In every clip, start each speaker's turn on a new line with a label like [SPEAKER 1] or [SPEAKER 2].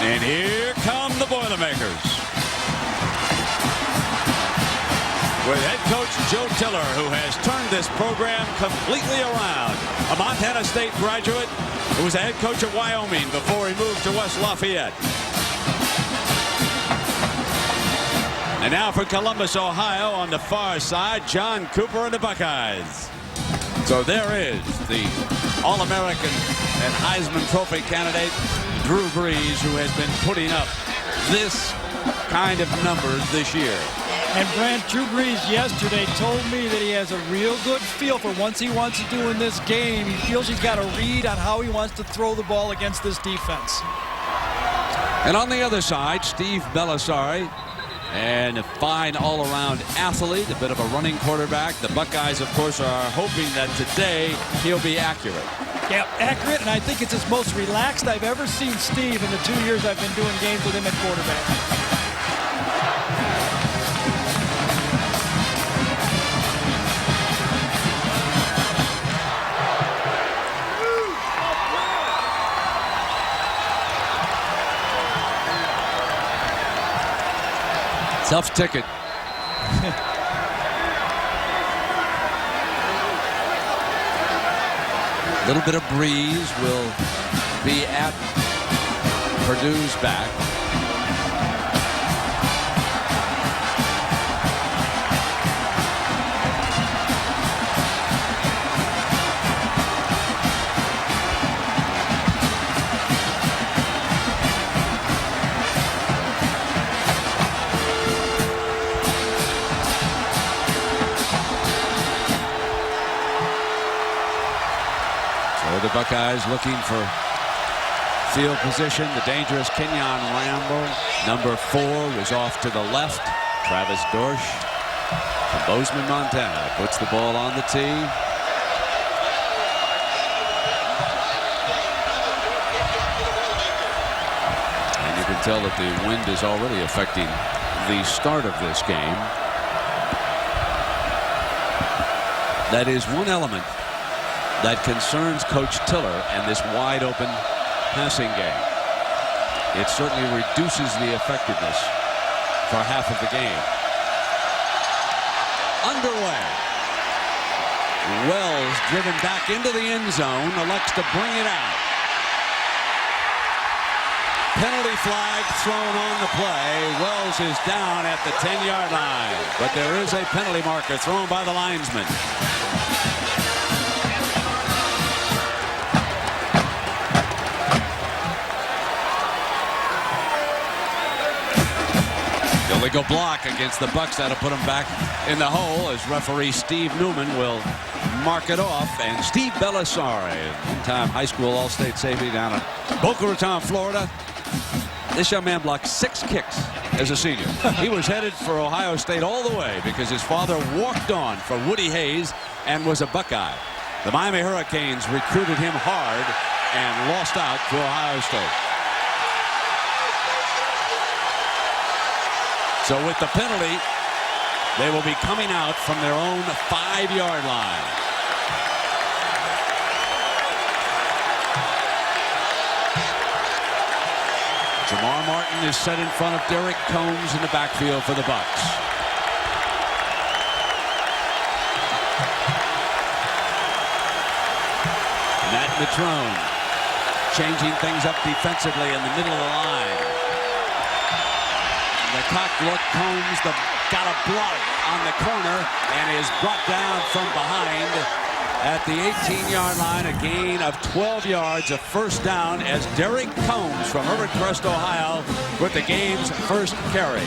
[SPEAKER 1] And here come the Boilermakers. With head coach Joe Tiller, who has turned this program completely around. A Montana State graduate who was a head coach at Wyoming before he moved to West Lafayette. And now for Columbus, Ohio, on the far side, John Cooper and the Buckeyes. So there is the All-American and Heisman Trophy candidate, Drew Brees, who has been putting up this kind of numbers this year.
[SPEAKER 2] And Brant, Drew Brees yesterday told me that he has a real good feel for what he wants to do in this game. He feels he's got a read on how he wants to throw the ball against this defense.
[SPEAKER 1] And on the other side, Steve Belisari, and a fine all-around athlete, a bit of a running quarterback. The Buckeyes, of course, are hoping that today he'll be accurate.
[SPEAKER 2] Yeah, accurate, and I think it's his most relaxed I've ever seen Steve in the 2 years I've been doing games with him at quarterback.
[SPEAKER 1] Tough ticket. A little bit of breeze will be at Purdue's back. The Buckeyes looking for field position. The dangerous Kenyon Rambo, number 4, was off to the left. Travis Dorsch from Bozeman, Montana, puts the ball on the tee. And you can tell that the wind is already affecting the start of this game. That is one element that concerns Coach Tiller and this wide open passing game. It certainly reduces the effectiveness for half of the game. Underway. Wells driven back into the end zone, elects to bring it out. Penalty flag thrown on the play. Wells is down at the 10-yard line, but there is a penalty marker thrown by the linesman. Illegal block against the Bucks. That'll put him back in the hole as referee Steve Newman will mark it off. And Steve Belisari, one-time high school all-state safety down in Boca Raton, Florida. This young man blocked 6 kicks as a senior. He was headed for Ohio State all the way because his father walked on for Woody Hayes and was a Buckeye. The Miami Hurricanes recruited him hard and lost out to Ohio State. So with the penalty, they will be coming out from their own 5-yard line. Jamar Martin is set in front of Derek Combs in the backfield for the Bucks. Matt Mitrone changing things up defensively in the middle of the line. The cock look, Combs got a block on the corner and is brought down from behind at the 18-yard line. A gain of 12 yards, a first down as Derek Combs from Herbert Crest, Ohio, with the game's first carry.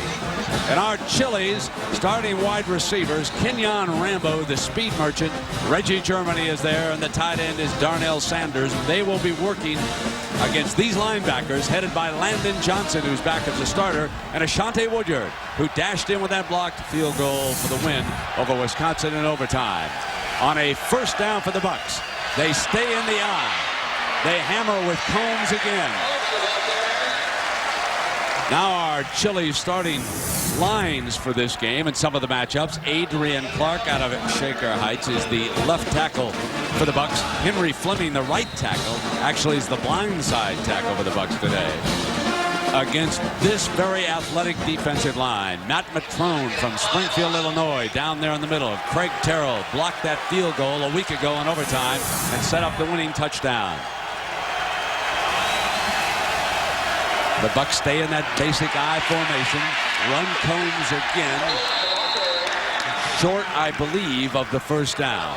[SPEAKER 1] And our Chili's starting wide receivers, Kenyon Rambo, the speed merchant. Reggie Germany is there, and the tight end is Darnell Sanders. They will be working against these linebackers headed by Landon Johnson, who's back as a starter, and Ashante Woodyard, who dashed in with that blocked field goal for the win over Wisconsin in overtime. On a first down for the Bucks, they stay in the eye. They hammer with Combs again. Now our Chili starting lines for this game and some of the matchups. Adrian Clark out of Shaker Heights is the left tackle for the Bucks. Henry Fleming, the right tackle, actually is the blind side tackle for the Bucks today. against this very athletic defensive line. Matt Matrone from Springfield, Illinois, down there in the middle. Craig Terrell blocked that field goal a week ago in overtime and set up the winning touchdown. The Bucs stay in that basic I formation. Run Combs again. Short, I believe, of the first down.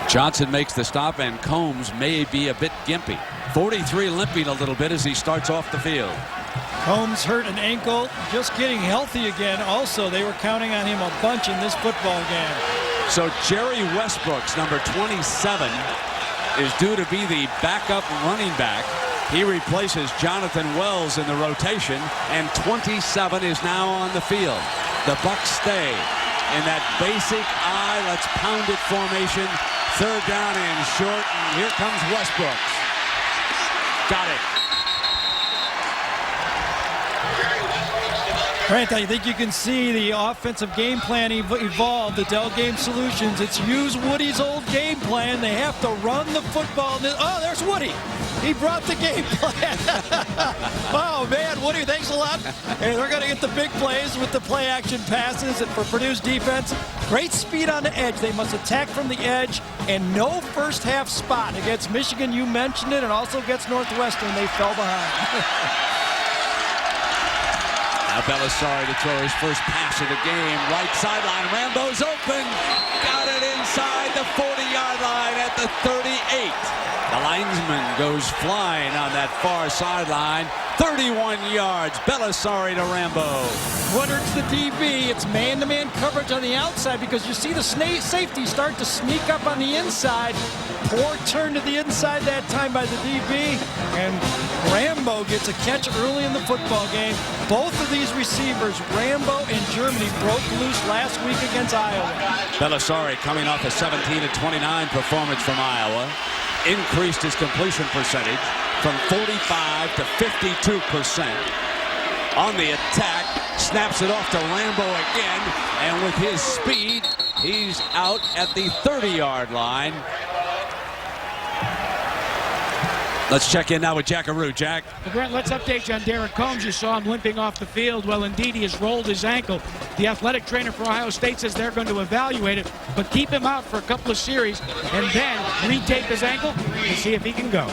[SPEAKER 1] Johnson makes the stop, and Combs may be a bit gimpy. 43 limping a little bit as he starts off the field.
[SPEAKER 2] Combs hurt an ankle, just getting healthy again. Also, they were counting on him a bunch in this football game.
[SPEAKER 1] So Jerry Westbrook's number 27 is due to be the backup running back. He replaces Jonathan Wells in the rotation, and 27 is now on the field. The Bucs stay in that basic I, let's pound it formation. Third down and short, and here comes Westbrook. Got it.
[SPEAKER 2] Grant, I think you can see the offensive game plan evolve. The Dell Game Solutions, it's use Woody's old game plan. They have to run the football. Oh, there's Woody. He brought the game plan. Oh, man, Woody, thanks a lot. And they're going to get the big plays with the play-action passes. And for Purdue's defense, great speed on the edge. They must attack from the edge, and no first-half spot. Against Michigan, you mentioned it, and also against Northwestern, they fell behind.
[SPEAKER 1] Now Belisari to throw his first pass of the game. Right sideline. Rambo's open. Got it inside the 40-yard line at the 38. The linesman goes flying on that far sideline. 31 yards. Belisari to Rambo.
[SPEAKER 2] What hurts the DB? It's man-to-man coverage on the outside because you see the safety start to sneak up on the inside. Poor turn to the inside that time by the DB. And Rambo gets a catch early in the football game. Both of these receivers, Rambo and Germany, broke loose last week against Iowa.
[SPEAKER 1] Belisari coming off a 17-29 performance from Iowa. Increased his completion percentage from 45 to 52%. On the attack, snaps it off to Rambo again, and with his speed, he's out at the 30-yard line. Let's check in now with Jackaroo. Jack.
[SPEAKER 3] Well, Brent, let's update you on Derek Combs. You saw him limping off the field. Well, indeed, he has rolled his ankle. The athletic trainer for Ohio State says they're going to evaluate it, but keep him out for a couple of series and then retape his ankle and see if he can go.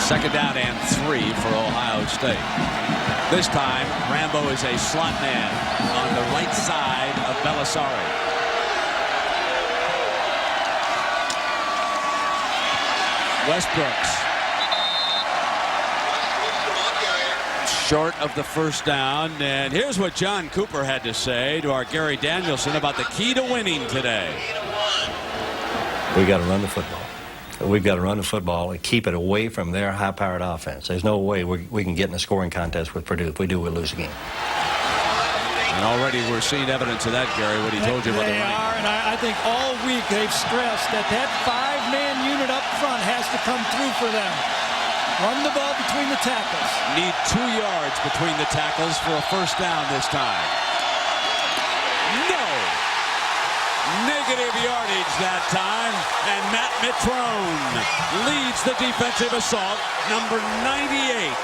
[SPEAKER 1] Second down and 3 for Ohio State. This time, Rambo is a slot man on the right side of Belisari. Westbrooks. Short of the first down. And here's what John Cooper had to say to our Gary Danielson about the key to winning today.
[SPEAKER 4] We got to run the football. We've got to run the football and keep it away from their high-powered offense. There's no way we can get in a scoring contest with Purdue. If we do, we'll lose again.
[SPEAKER 1] And already we're seeing evidence of that, Gary, what he told you about the running.
[SPEAKER 2] They are, and I think all week they've stressed that five-man unit up front has to come through for them. Run the ball between the tackles.
[SPEAKER 1] Need 2 yards between the tackles for a first down this time. No! Negative yardage that time, and Matt Matrone leads the defensive assault, number 98.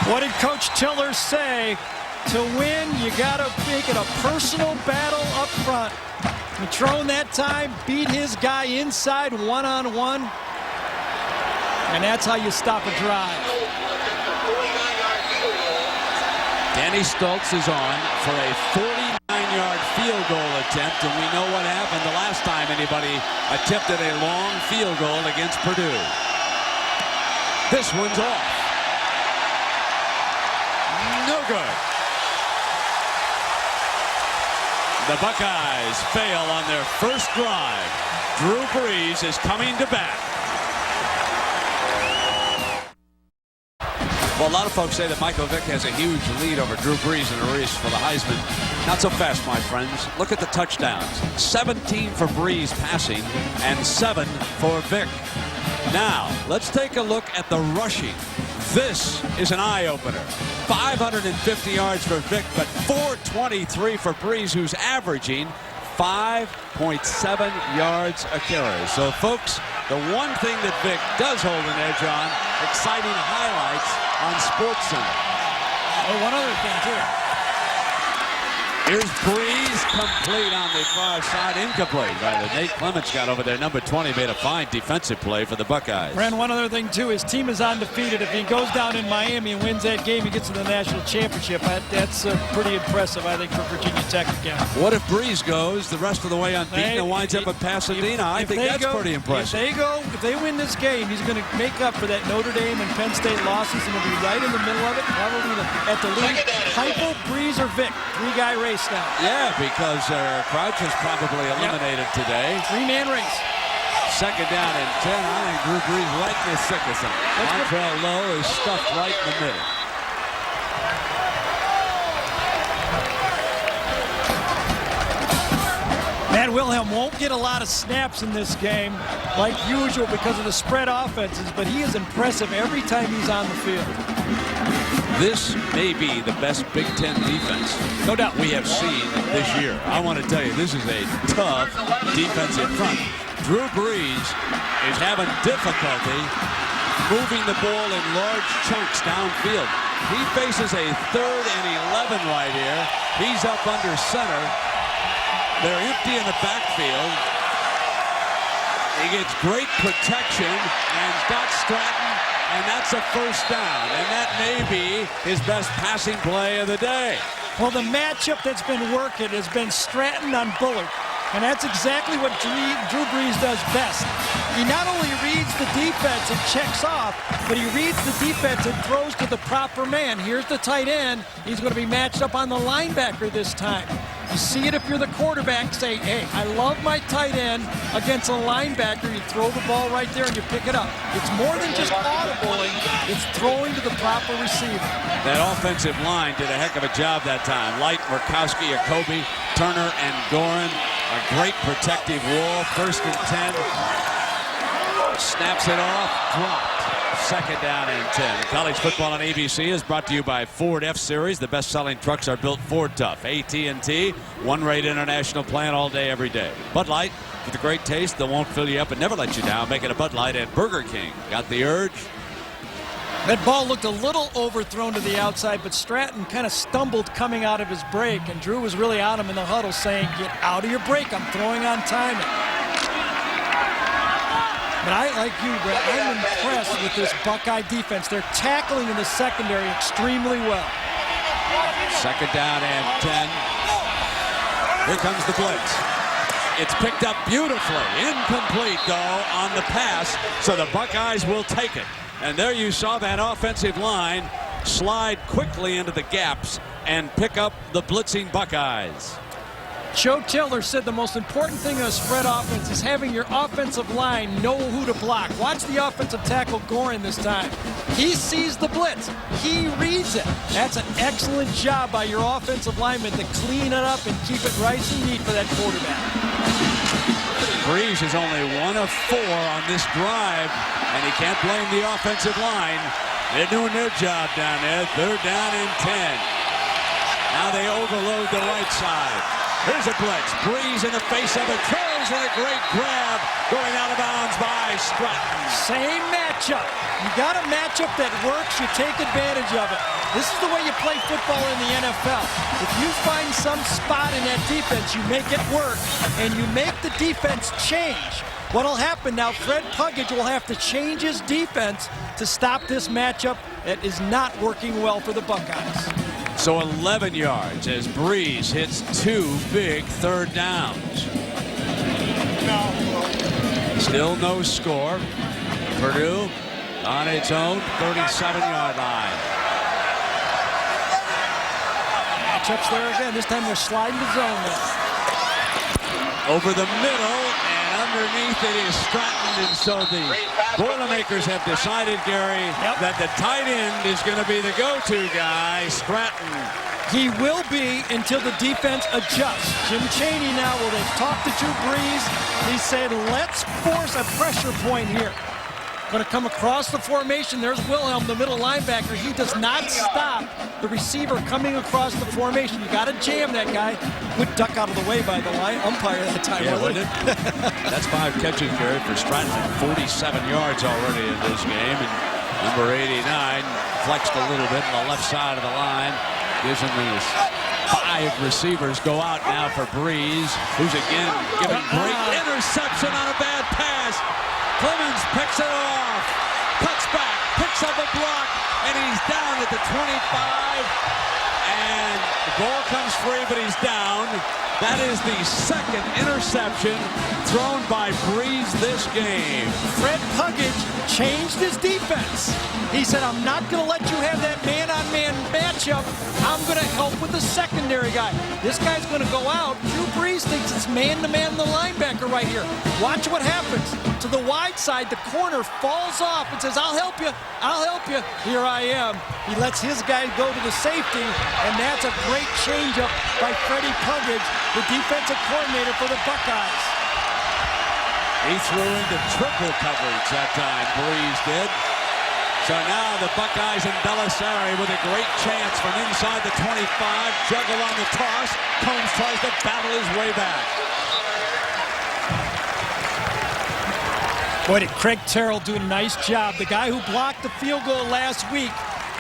[SPEAKER 2] What did Coach Tiller say? To win, you got to make it a personal battle up front. Matrone that time beat his guy inside one-on-one, and that's how you stop a drive.
[SPEAKER 1] Danny Stultz is on for a 49-yard field goal attempt, and we know what happened the last time anybody attempted a long field goal against Purdue. This one's off. No good. The Buckeyes fail on their first drive. Drew Brees is coming to bat. Well, a lot of folks say that Michael Vick has a huge lead over Drew Brees in the race for the Heisman. Not so fast, my friends. Look at the touchdowns. 17 for Brees passing and 7 for Vick. Now, let's take a look at the rushing. This is an eye-opener. 550 yards for Vick, but 423 for Brees, who's averaging 5.7 yards a carry. So, folks, the one thing that Vic does hold an edge on, exciting highlights on SportsCenter.
[SPEAKER 2] Oh, one other thing, too.
[SPEAKER 1] Here's Breeze, complete on the far side, incomplete. Nate Clements got over there. Number 20 made a fine defensive play for the Buckeyes.
[SPEAKER 2] Ren, one other thing, too, his team is undefeated. If he goes down in Miami and wins that game, he gets to the national championship. That's pretty impressive, I think, for Virginia Tech again.
[SPEAKER 1] What if Breeze goes the rest of the way unbeaten and winds up at Pasadena? I think that's pretty impressive.
[SPEAKER 2] If they win this game, he's going to make up for that Notre Dame and Penn State losses, and he'll be right in the middle of it, probably at the lead. Heupel, Breeze, or Vic, three-guy race now.
[SPEAKER 1] Yeah, because Crouch is probably eliminated today.
[SPEAKER 2] Three-man race.
[SPEAKER 1] Second down and 10. I think Drew Brees right in the thick of something. Montreal Lowe is stuffed right in the middle.
[SPEAKER 2] Matt Wilhelm won't get a lot of snaps in this game, like usual, because of the spread offenses, but he is impressive every time he's on the field.
[SPEAKER 1] This may be the best Big Ten defense, no doubt, we have seen this year. I want to tell you, this is a tough defensive front. Drew Brees is having difficulty moving the ball in large chunks downfield. He faces a 3rd and 11 right here. He's up under center. They're empty in the backfield. He gets great protection and got Stratton, and that's a first down. And that may be his best passing play of the day.
[SPEAKER 2] Well, the matchup that's been working has been Stratton on Bullard. And that's exactly what Drew Brees does best. He not only reads the defense and checks off, but he reads the defense and throws to the proper man. Here's the tight end. He's going to be matched up on the linebacker this time. You see it if you're the quarterback. Say, hey, I love my tight end against a linebacker. You throw the ball right there and you pick it up. It's more than just audibling. It's throwing to the proper receiver.
[SPEAKER 1] That offensive line did a heck of a job that time. Light, Murkowski, Jacoby, Turner, and Gorin. A great protective wall. 1st and 10. Snaps it off. Dropped. Second down and 10. College football on ABC is brought to you by Ford F-Series. The best-selling trucks are built Ford tough. AT&T, one-rate international plan all day, every day. Bud Light, with a great taste that won't fill you up and never let you down. Make it a Bud Light. And Burger King got the urge.
[SPEAKER 2] That ball looked a little overthrown to the outside, but Stratton kind of stumbled coming out of his break, and Drew was really on him in the huddle saying, get out of your break, I'm throwing on timing. But I, like you, Brett, I'm impressed with this Buckeye defense. They're tackling in the secondary extremely well.
[SPEAKER 1] Second down and 10. Here comes the blitz. It's picked up beautifully. Incomplete, though, on the pass, so the Buckeyes will take it. And there you saw that offensive line slide quickly into the gaps and pick up the blitzing Buckeyes.
[SPEAKER 2] Joe Tiller said the most important thing in a spread offense is having your offensive line know who to block. Watch the offensive tackle Gorin this time. He sees the blitz. He reads it. That's an excellent job by your offensive lineman to clean it up and keep it nice and neat for that quarterback.
[SPEAKER 1] Brees is only 1 of 4 on this drive, and he can't blame the offensive line. They're doing their job down there. 3rd down and 10. Now they overload the right side. Here's a blitz. Brees in the face of it. Throws and a great grab. Going out of bounds by Stratton.
[SPEAKER 2] Same matchup. You got a matchup that works, you take advantage of it. This is the way you play football in the NFL. If you find some spot in that defense, you make it work, and you make the defense change. What'll happen now, Fred Puggage will have to change his defense to stop this matchup that is not working well for the Buckeyes.
[SPEAKER 1] So 11 yards as Brees hits 2 big 3rd downs. Still no score. Purdue on its own 37-yard line.
[SPEAKER 2] Matchups there again. This time they're sliding the zone now.
[SPEAKER 1] Over the middle, and underneath it is Stratton, and so the Boilermakers have decided, Gary, that the tight end is going to be the go-to guy, Stratton.
[SPEAKER 2] He will be until the defense adjusts. Jim Chaney now, well, they've talked to Drew Brees. He said, let's force a pressure point here. Going to come across the formation. There's Wilhelm, the middle linebacker. He does not stop the receiver coming across the formation. You got to jam that guy. Good duck out of the way by the umpire that time.
[SPEAKER 1] Yeah, wasn't it? That's 5 catches, Gary, for Stratton. 47 yards already in this game. And number 89 flexed a little bit on the left side of the line. Gives him these 5 receivers. Go out now for Breeze, who's again giving great interception on a bad pass. Clemens picks it off, cuts back, picks up a block, and he's down at the 25. And the ball comes free, but he's down. That is the second interception thrown by Breeze this game.
[SPEAKER 2] Fred Puggage changed his defense. He said, I'm not going to let you have that man-on-man matchup. I'm going to help with the secondary guy. This guy's going to go out. Drew Brees thinks it's man-to-man the linebacker right here. Watch what happens. To the wide side, the corner falls off and says, I'll help you. I'll help you. Here I am. He lets his guy go to the safety, and that's a great changeup by Freddie Puggage, the defensive coordinator for the Buckeyes.
[SPEAKER 1] He threw into triple coverage that time, Breeze did. So now the Buckeyes and Belisari with a great chance from inside the 25. Juggle on the toss. Combs tries to battle his way back.
[SPEAKER 2] Boy, did Craig Terrell do a nice job. The guy who blocked the field goal last week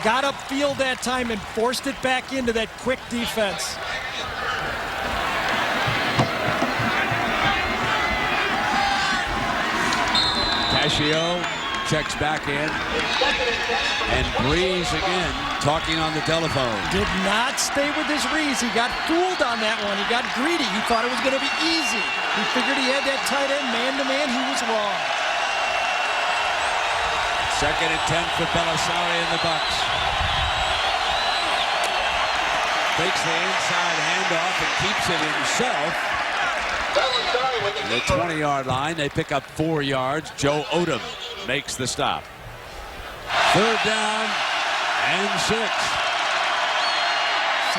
[SPEAKER 2] got upfield that time and forced it back into that quick defense.
[SPEAKER 1] Cascio checks back in. And Breeze again talking on the telephone.
[SPEAKER 2] Did not stay with his reads. He got fooled on that one. He got greedy. He thought it was going to be easy. He figured he had that tight end man-to-man. He was wrong.
[SPEAKER 1] 2nd and 10 for Belisari and the Bucks. Takes the inside handoff and keeps it himself. The 20-yard line. They pick up 4 yards. Joe Odom makes the stop. 3rd down and 6.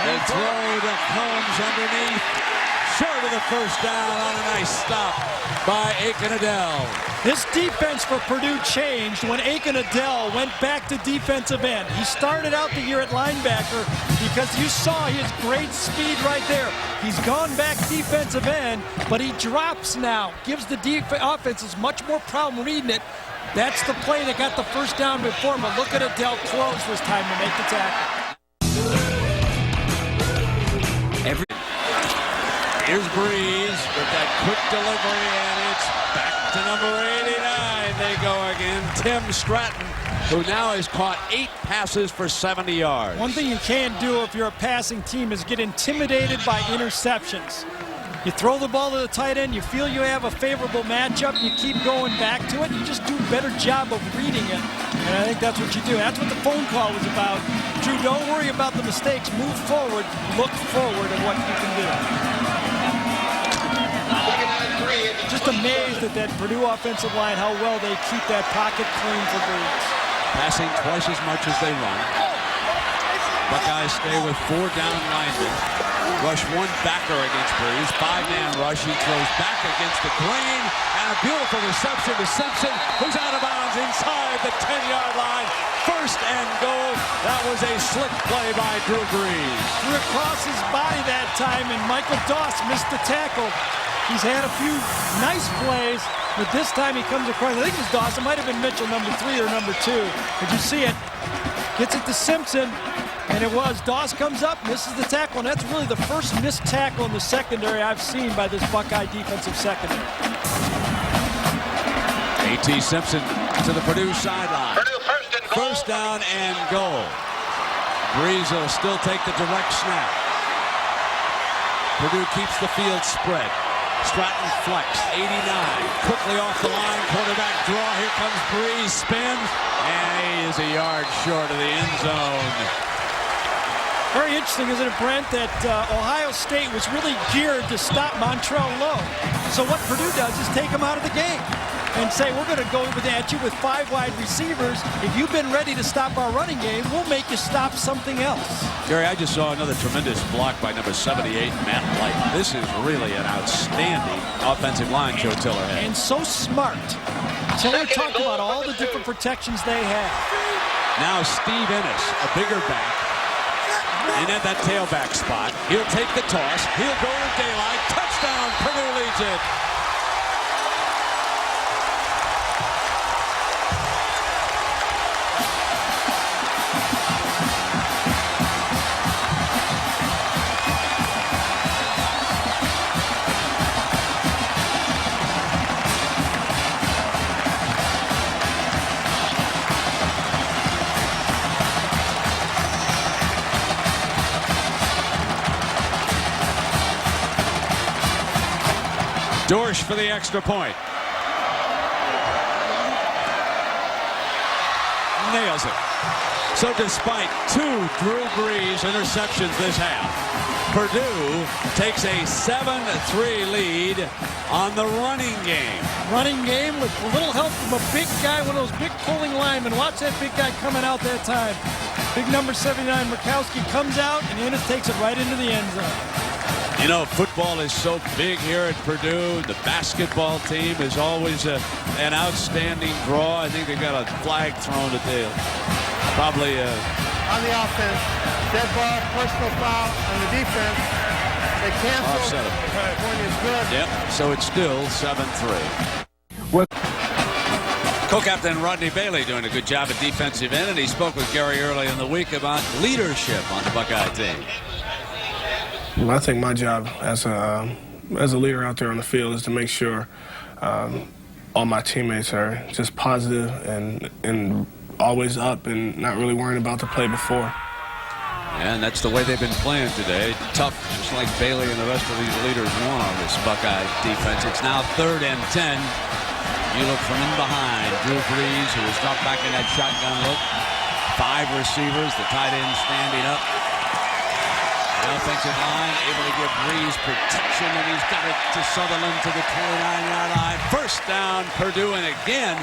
[SPEAKER 1] They throw to Combs underneath. Short of the 1st down on a nice stop by Aiken Adele.
[SPEAKER 2] This defense for Purdue changed when Aiken Adele went back to defensive end. He started out the year at linebacker because you saw his great speed right there. He's gone back defensive end, but he drops now. Gives the offenses much more problem reading it. That's the play that got the 1st down before, but look at Adele close this time to make the tackle.
[SPEAKER 1] Here's Breeze with that quick delivery, and it's back to number 89. They go again. Tim Stratton, who now has caught 8 passes for 70 yards.
[SPEAKER 2] One thing you can't do if you're a passing team is get intimidated by interceptions. You throw the ball to the tight end, you feel you have a favorable matchup, you keep going back to it, you just do a better job of reading it. And I think that's what you do. That's what the phone call was about. Drew, don't worry about the mistakes. Move forward, look forward at what you can do. Just amazed at that Purdue offensive line, how well they keep that pocket clean for Breeze.
[SPEAKER 1] Passing twice as much as they run. Buckeyes stay with 4 down linemen. Rush 1 backer against Breeze. 5-man rush. He throws back against the green. And a beautiful reception to Simpson, who's out of bounds inside the 10-yard line. 1st and goal. That was a slick play by Drew Brees.
[SPEAKER 2] Threw across his body that time, and Michael Doss missed the tackle. He's had a few nice plays, but this time he comes across. I think it was Doss. It might have been Mitchell, number 3 or number 2. Did you see it? Gets it to Simpson, and it was. Doss comes up, misses the tackle, and that's really the first missed tackle in the secondary I've seen by this Buckeye defensive secondary.
[SPEAKER 1] A.T. Simpson to the Purdue sideline.
[SPEAKER 5] Purdue
[SPEAKER 1] 1st down and goal. Breeze will still take the direct snap. Purdue keeps the field spread. Stratton flex, 89. Quickly off the line, quarterback draw. Here comes Breeze, spins, and he is a yard short of the end zone.
[SPEAKER 2] Very interesting, isn't it, Brent, that Ohio State was really geared to stop Montrell Lowe. So what Purdue does is take him out of the game. and say, we're going to go at you with 5 wide receivers. If you've been ready to stop our running game, we'll make you stop something else.
[SPEAKER 1] Gary, I just saw another tremendous block by number 78, Matt Light. This is really an outstanding offensive line Joe Tiller had.
[SPEAKER 2] And so smart. Tiller talked about all the different protections they have.
[SPEAKER 1] Now Steve Ennis, a bigger back, and at that tailback spot. He'll take the toss. He'll go to daylight. Touchdown, Purdue leads it. Dorsch for the extra point. Nails it. So despite 2 Drew Brees interceptions this half, Purdue takes a 7-3 lead on the running game.
[SPEAKER 2] Running game with a little help from a big guy, one of those big pulling linemen. Watch that big guy coming out that time. Big number 79, Murkowski, comes out, and Ennis takes it right into the end zone.
[SPEAKER 1] You know, football is so big here at Purdue. The basketball team is always an outstanding draw. I think they got a flag thrown at the probably
[SPEAKER 5] on the offense. Dead ball, personal foul on the defense. They cancel.
[SPEAKER 1] Offset him.
[SPEAKER 5] Point is good.
[SPEAKER 1] Yep. So it's still 7-3. Co-captain Rodney Bailey doing a good job at defensive end, and he spoke with Gary early in the week about leadership on the Buckeye team.
[SPEAKER 6] Well, I think my job as a leader out there on the field is to make sure all my teammates are just positive and always up and not really worrying about the play before.
[SPEAKER 1] And that's the way they've been playing today. Tough, just like Bailey and the rest of these leaders want on this Buckeye defense. It's now 3rd and 10. You look from in behind. Drew Brees, who was dropped back in that shotgun look. 5 receivers, the tight end standing up. The offensive line able to give Brees protection, and he's got it to Sutherland to the 29-yard line. First down, Purdue, and again,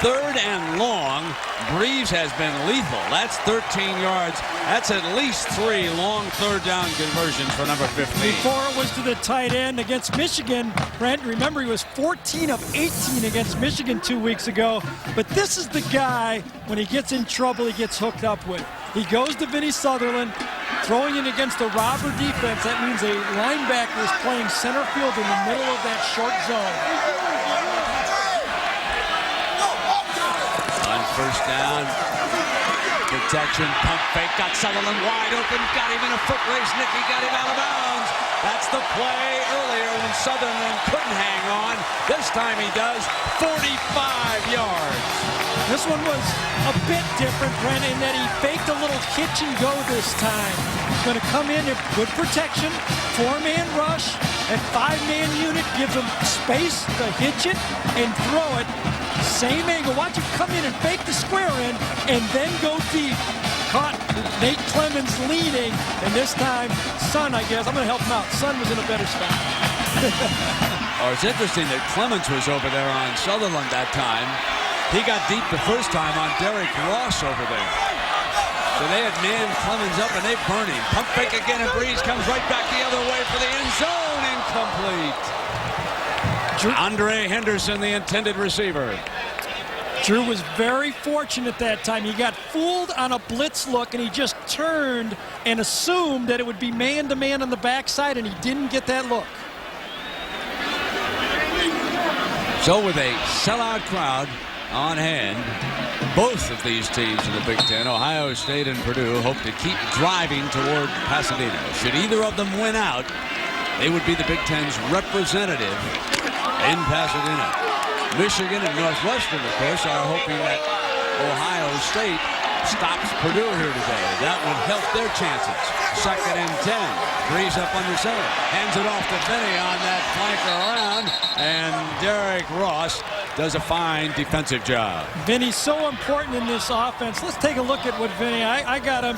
[SPEAKER 1] 3rd and long. Brees has been lethal. That's 13 yards. That's at least 3 long 3rd down conversions for number 15.
[SPEAKER 2] Before it was to the tight end against Michigan. Brent, remember he was 14 of 18 against Michigan 2 weeks ago. But this is the guy, when he gets in trouble, he gets hooked up with. He goes to Vinny Sutherland, throwing it against a robber defense. That means a linebacker is playing center field in the middle of that short zone.
[SPEAKER 1] On first down, protection, pump fake, got Sutherland wide open, got him in a foot race. Nicky got him out of bounds. That's the play earlier when Sutherland couldn't hang on. This time he does. 45 yards.
[SPEAKER 2] This one was a bit different, Brent, in that he faked a little hitch and go this time. He's going to come in, good protection, 4-man rush, and 5-man unit gives him space to hitch it and throw it. Same angle. Watch him come in and fake the square in and then go deep. Caught Nate Clemens leading, and this time, Son, I guess, I'm going to help him out. Son was in a better spot.
[SPEAKER 1] Oh, it's interesting that Clemens was over there on Sutherland that time. He got deep the first time on Derek Ross over there. So they had manned Clemens up, and they burn him. Pump fake again, and Brees comes right back the other way for the end zone. Incomplete. Andre Henderson, the intended receiver.
[SPEAKER 2] Drew was very fortunate that time. He got fooled on a blitz look, and he just turned and assumed that it would be man-to-man on the backside, and he didn't get that look.
[SPEAKER 1] So with a sellout crowd on hand, both of these teams in the Big Ten, Ohio State and Purdue, hope to keep driving toward Pasadena. Should either of them win out, they would be the Big Ten's representative in Pasadena. Michigan and Northwestern, of course, are hoping that Ohio State stops Purdue here today. That would help their chances. 2nd and 10. Brees up under center. Hands it off to Vinny on that flank around. And Derek Ross does a fine defensive job.
[SPEAKER 2] Vinny's so important in this offense. Let's take a look at what Vinny, I got him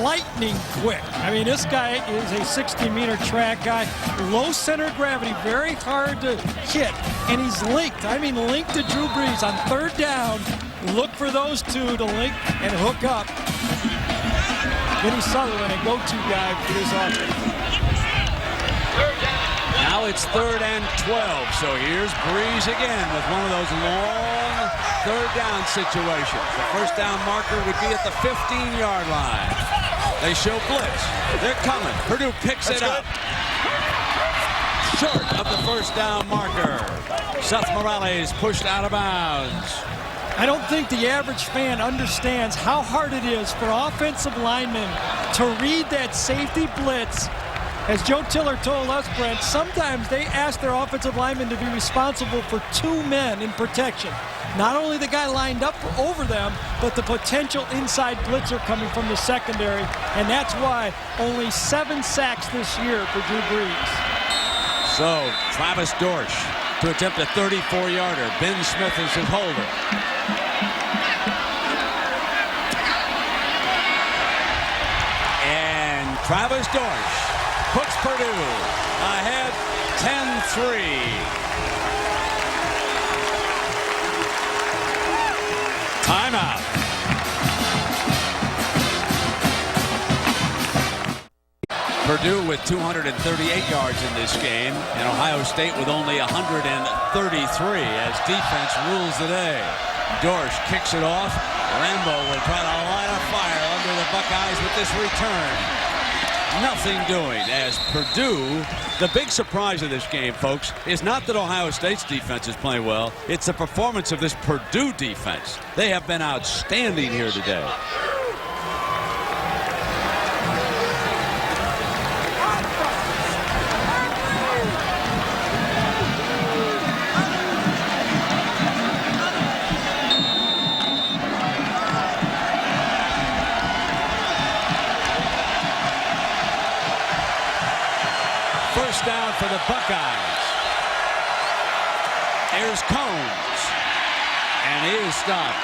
[SPEAKER 2] lightning quick. I mean, this guy is a 60-meter track guy. Low center of gravity, very hard to hit. And he's linked. I mean, linked to Drew Brees on third down. Look for those two to link and hook up. Vinny Sutherland, a go-to guy for this offense.
[SPEAKER 1] Now it's 3rd and 12, so here's Brees again with one of those long third down situations. The first down marker would be at the 15-yard line. They show blitz. They're coming. Purdue picks it up. Short of the first down marker. Seth Morales pushed out of bounds.
[SPEAKER 2] I don't think the average fan understands how hard it is for offensive linemen to read that safety blitz. As Joe Tiller told us, Brent, sometimes they ask their offensive linemen to be responsible for 2 men in protection. Not only the guy lined up over them, but the potential inside blitzer coming from the secondary. And that's why only 7 sacks this year for Drew Brees.
[SPEAKER 1] So, Travis Dorsch to attempt a 34-yarder. Ben Smith is his holder. And Travis Dorsch puts Purdue ahead 10-3. Timeout. Purdue with 238 yards in this game, and Ohio State with only 133 as defense rules the day. Dorsch kicks it off. Rambo will try to light a fire under the Buckeyes with this return. Nothing doing as Purdue, the big surprise of this game, folks, is not that Ohio State's defense is playing well. It's the performance of this Purdue defense. They have been outstanding here today. First down for the Buckeyes. Here's Combs. And he is stopped.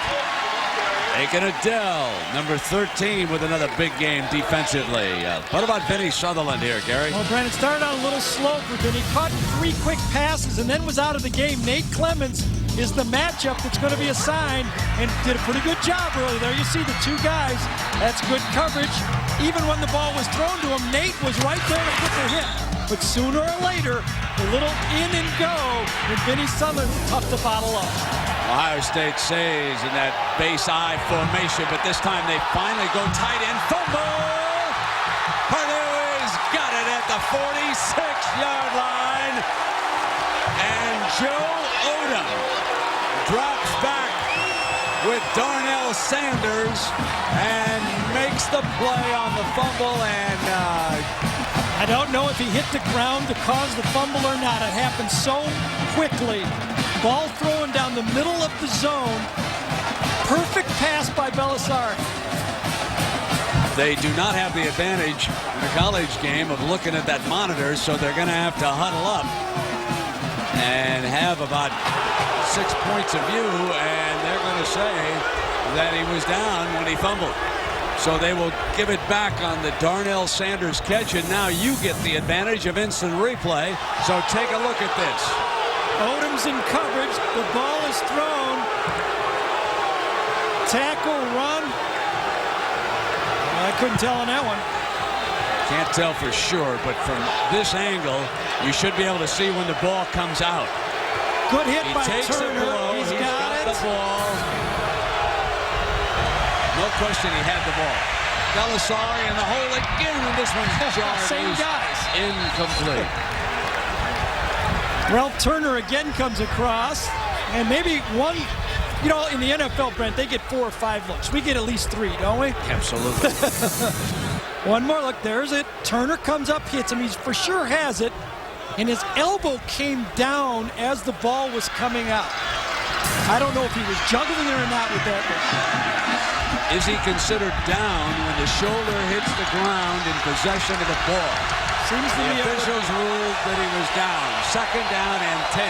[SPEAKER 1] Taking a Dell, number 13, with another big game defensively. What about Vinny Sutherland here, Gary?
[SPEAKER 2] Well, Brandon, started out a little slow for Vinny. Caught 3 quick passes and then was out of the game. Nate Clemens is the matchup that's going to be assigned and did a pretty good job early there. You see the 2 guys. That's good coverage. Even when the ball was thrown to him, Nate was right there to put the hit. But sooner or later, a little in and go, and Vinny Sutherland's tough to bottle up.
[SPEAKER 1] Ohio State saves in that base I formation, but this time they finally go tight end. Fumble! Purdue's got it at the 46-yard line. And Joe Odom drops back with Darnell Sanders and makes the play on the fumble. And
[SPEAKER 2] I don't know if he hit the ground to cause the fumble or not. It happened so quickly. Ball thrown down the middle of the zone. Perfect pass by Belisari.
[SPEAKER 1] They do not have the advantage in the college game of looking at that monitor, so they're going to have to huddle up and have about 6 points of view, and they're going to say that he was down when he fumbled. So they will give it back on the Darnell Sanders catch, and now you get the advantage of instant replay. So take a look at this.
[SPEAKER 2] Odom's in coverage. The ball is thrown. Tackle, run. I couldn't tell on that one.
[SPEAKER 1] Can't tell for sure, but from this angle, you should be able to see when the ball comes out.
[SPEAKER 2] Good hit by
[SPEAKER 1] takes
[SPEAKER 2] Turner.
[SPEAKER 1] it below.
[SPEAKER 2] He's got it.
[SPEAKER 1] The ball. No question he had the ball. Belisari in the hole again, and this one's jarred.
[SPEAKER 2] Same guys.
[SPEAKER 1] Incomplete.
[SPEAKER 2] Ralph Turner again comes across, and maybe one, you know, in the NFL, Brent, they get 4 or 5 looks. We get at least 3, don't we?
[SPEAKER 1] Absolutely.
[SPEAKER 2] One more look, there's it. Turner comes up, hits him, he for sure has it, and his elbow came down as the ball was coming out. I don't know if he was juggling it or not with that one.
[SPEAKER 1] Is he considered down when the shoulder hits the ground in possession of the ball?
[SPEAKER 2] Seems to
[SPEAKER 1] The
[SPEAKER 2] be
[SPEAKER 1] officials ruled that he was down. 2nd down and 10.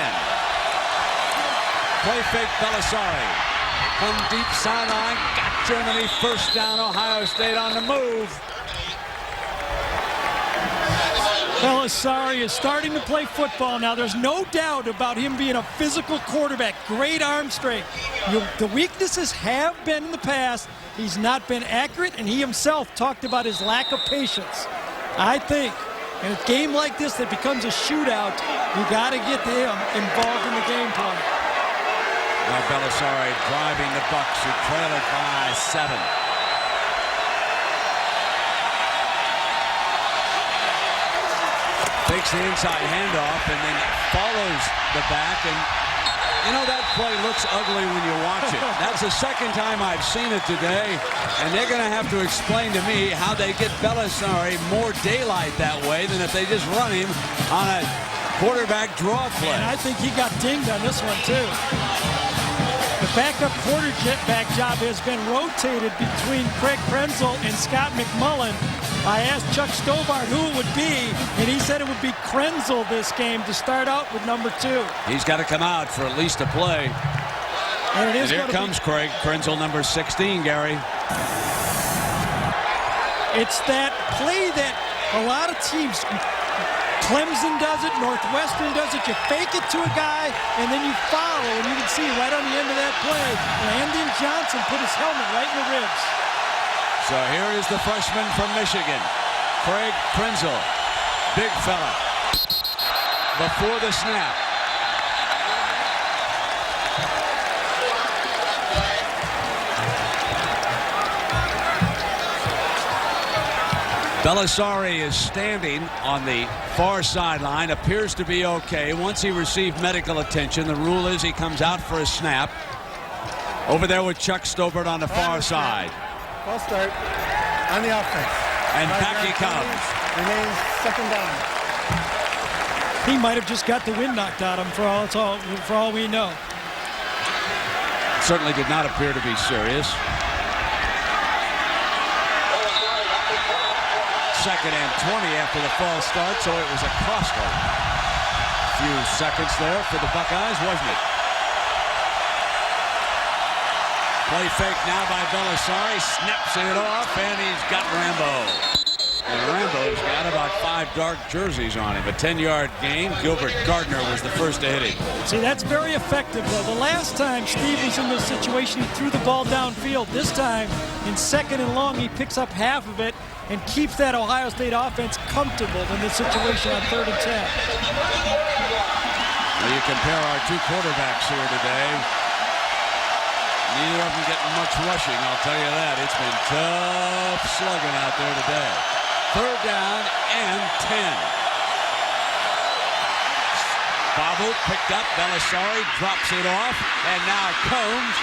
[SPEAKER 1] Play fake Belisari. From deep sideline. Got Germany. First down. Ohio State on the move.
[SPEAKER 2] Belisari is starting to play football now. There's no doubt about him being a physical quarterback. Great arm strength. The weaknesses have been in the past. He's not been accurate, and he himself talked about his lack of patience. I think in a game like this that becomes a shootout, you got to get him involved in the game plan.
[SPEAKER 1] Now Belisari driving the Bucks, who trail it by 7. Takes the inside handoff and then follows the back. And, you know, that play looks ugly when you watch it. That's the second time I've seen it today. And they're going to have to explain to me how they get Belisari more daylight that way than if they just run him on a quarterback draw play.
[SPEAKER 2] And I think he got dinged on this one, too. The backup quarterback job has been rotated between Craig Krenzel and Scott McMullen. I asked Chuck Stovart who it would be, and he said it would be Krenzel this game to start out with number 2.
[SPEAKER 1] He's got to come out for at least a play.
[SPEAKER 2] And
[SPEAKER 1] here comes Craig Krenzel, number 16, Gary.
[SPEAKER 2] It's that play that a lot of teams, Clemson does it, Northwestern does it. You fake it to a guy, and then you follow, and you can see right on the end of that play, Landon Johnson put his helmet right in the ribs.
[SPEAKER 1] So here is the freshman from Michigan, Craig Krenzel. Big fella. Before the snap. Belisari is standing on the far sideline, appears to be okay. Once he received medical attention, the rule is he comes out for a snap. Over there with Chuck Stovart on the far side.
[SPEAKER 5] False start on the offense.
[SPEAKER 1] And back he comes.
[SPEAKER 5] Remains second down.
[SPEAKER 2] He might have just got the wind knocked out of him for all we know.
[SPEAKER 1] Certainly did not appear to be serious. Second and 20 after the false start, so it was a crosscut. Few seconds there for the Buckeyes, wasn't it? Play fake now by Belisari, snaps it off, and he's got Rambo. And Rambo's got about 5 dark jerseys on him. A 10-yard gain. Gilbert Gardner was the first to hit him.
[SPEAKER 2] See, that's very effective, though. The last time Steve was in this situation, he threw the ball downfield. This time, in second and long, he picks up half of it and keeps that Ohio State offense comfortable in this situation on 3rd and 10.
[SPEAKER 1] Well, you compare our 2 quarterbacks here today. Neither of them getting much rushing, I'll tell you that. It's been tough slugging out there today. 3rd down and 10. Babu picked up. Belisari drops it off. And now Combs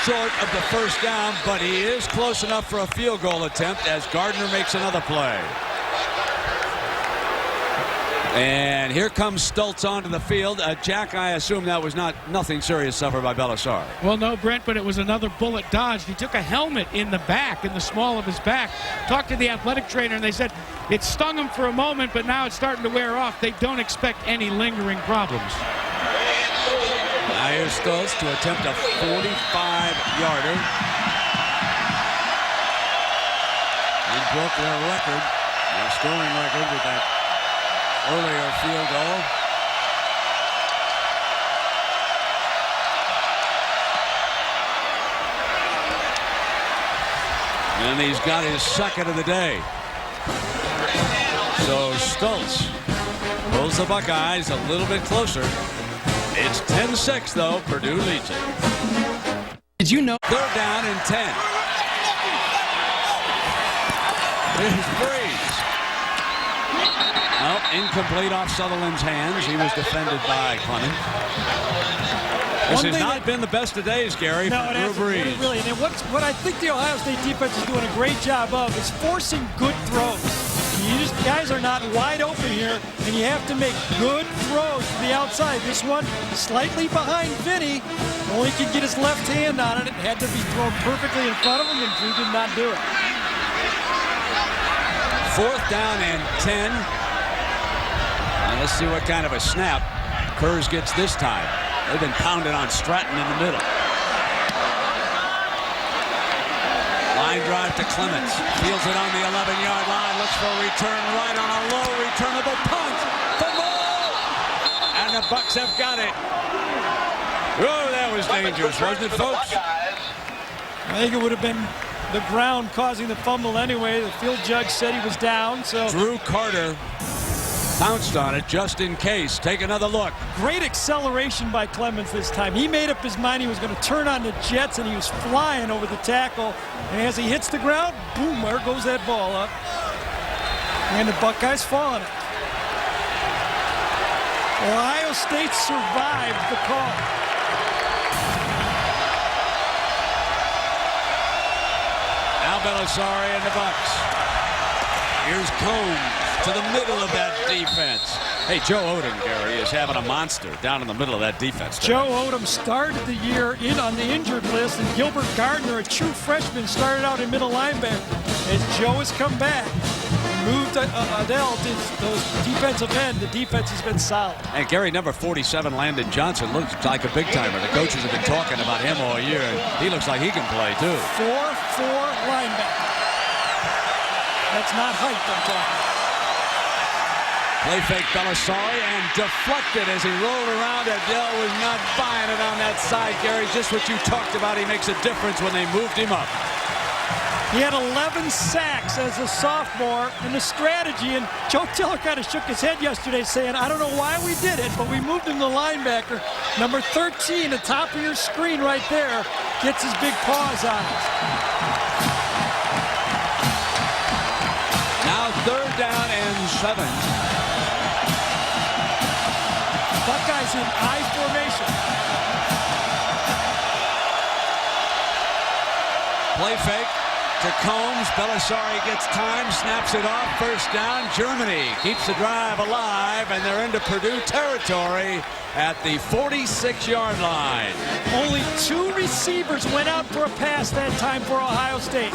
[SPEAKER 1] short of the first down, but he is close enough for a field goal attempt as Gardner makes another play. And here comes Stultz onto the field. Jack, I assume that was nothing serious suffered by Belisari.
[SPEAKER 3] Well, no, Brent, but it was another bullet dodged. He took a helmet in the back, in the small of his back. Talked to the athletic trainer, and they said it stung him for a moment, but now it's starting to wear off. They don't expect any lingering problems.
[SPEAKER 1] Now here's Stultz to attempt a 45-yarder. He broke their record, their scoring record, with that earlier field goal. And he's got his second of the day. So Stultz pulls the Buckeyes a little bit closer. It's 10-6, though. Purdue leads it.
[SPEAKER 2] Did you know?
[SPEAKER 1] 3rd down and 10. Here's Breeze. Well, incomplete off Sutherland's hands. He was defended by Clement. This has not been the best of days, Gary,
[SPEAKER 2] no,
[SPEAKER 1] for Drew Brees.
[SPEAKER 2] Really. And what I think the Ohio State defense is doing a great job of is forcing good throws. Guys are not wide open here, and you have to make good throws to the outside. This one slightly behind Vinny. Only could get his left hand on it. It had to be thrown perfectly in front of him, and Drew did not do it.
[SPEAKER 1] 4th down and 10. And let's see what kind of a snap Kurz gets this time. They've been pounding on Stratton in the middle. Line drive to Clements. Fields it on the 11-yard line. Looks for a return right on a low returnable punt. Fumble! And the Bucks have got it. Oh, that was dangerous, wasn't it, folks?
[SPEAKER 2] I think it would have been the ground causing the fumble anyway. The field judge said he was down. So
[SPEAKER 1] Drew Carter pounced on it just in case. Take another look.
[SPEAKER 2] Great acceleration by Clements this time. He made up his mind he was going to turn on the Jets, and he was flying over the tackle. And as he hits the ground, boom, there goes that ball up. And the Buckeyes fall on it. Ohio State survived the call.
[SPEAKER 1] Now Belisari and the Bucks. Here's Combs to the middle of that defense. Hey, Joe Odom, Gary, is having a monster down in the middle of that defense today.
[SPEAKER 2] Joe Odom started the year in on the injured list, and Gilbert Gardner, a true freshman, started out in middle linebacker. As Joe has come back and moved Adele to those defensive end, the defense has been solid.
[SPEAKER 1] And Gary, number 47, Landon Johnson, looks like a big-timer. The coaches have been talking about him all year, and he looks like he can play, too.
[SPEAKER 2] 4'4" linebacker. That's not height I'm talking about.
[SPEAKER 1] Play fake Belisari and deflected as he rolled around. Adele was not buying it on that side, Gary. Just what you talked about. He makes a difference when they moved him up.
[SPEAKER 2] He had 11 sacks as a sophomore, and the strategy, and Joe Tiller kind of shook his head yesterday saying, I don't know why we did it, but we moved him to linebacker. Number 13, the top of your screen right there, gets his big paws on it.
[SPEAKER 1] Now 3rd down and 7.
[SPEAKER 2] Buckeyes in I formation.
[SPEAKER 1] Play fake to Combs. Belisari gets time, snaps it off. 1st down. Germany keeps the drive alive, and they're into Purdue territory at the 46-yard line.
[SPEAKER 2] Only 2 receivers went out for a pass that time for Ohio State.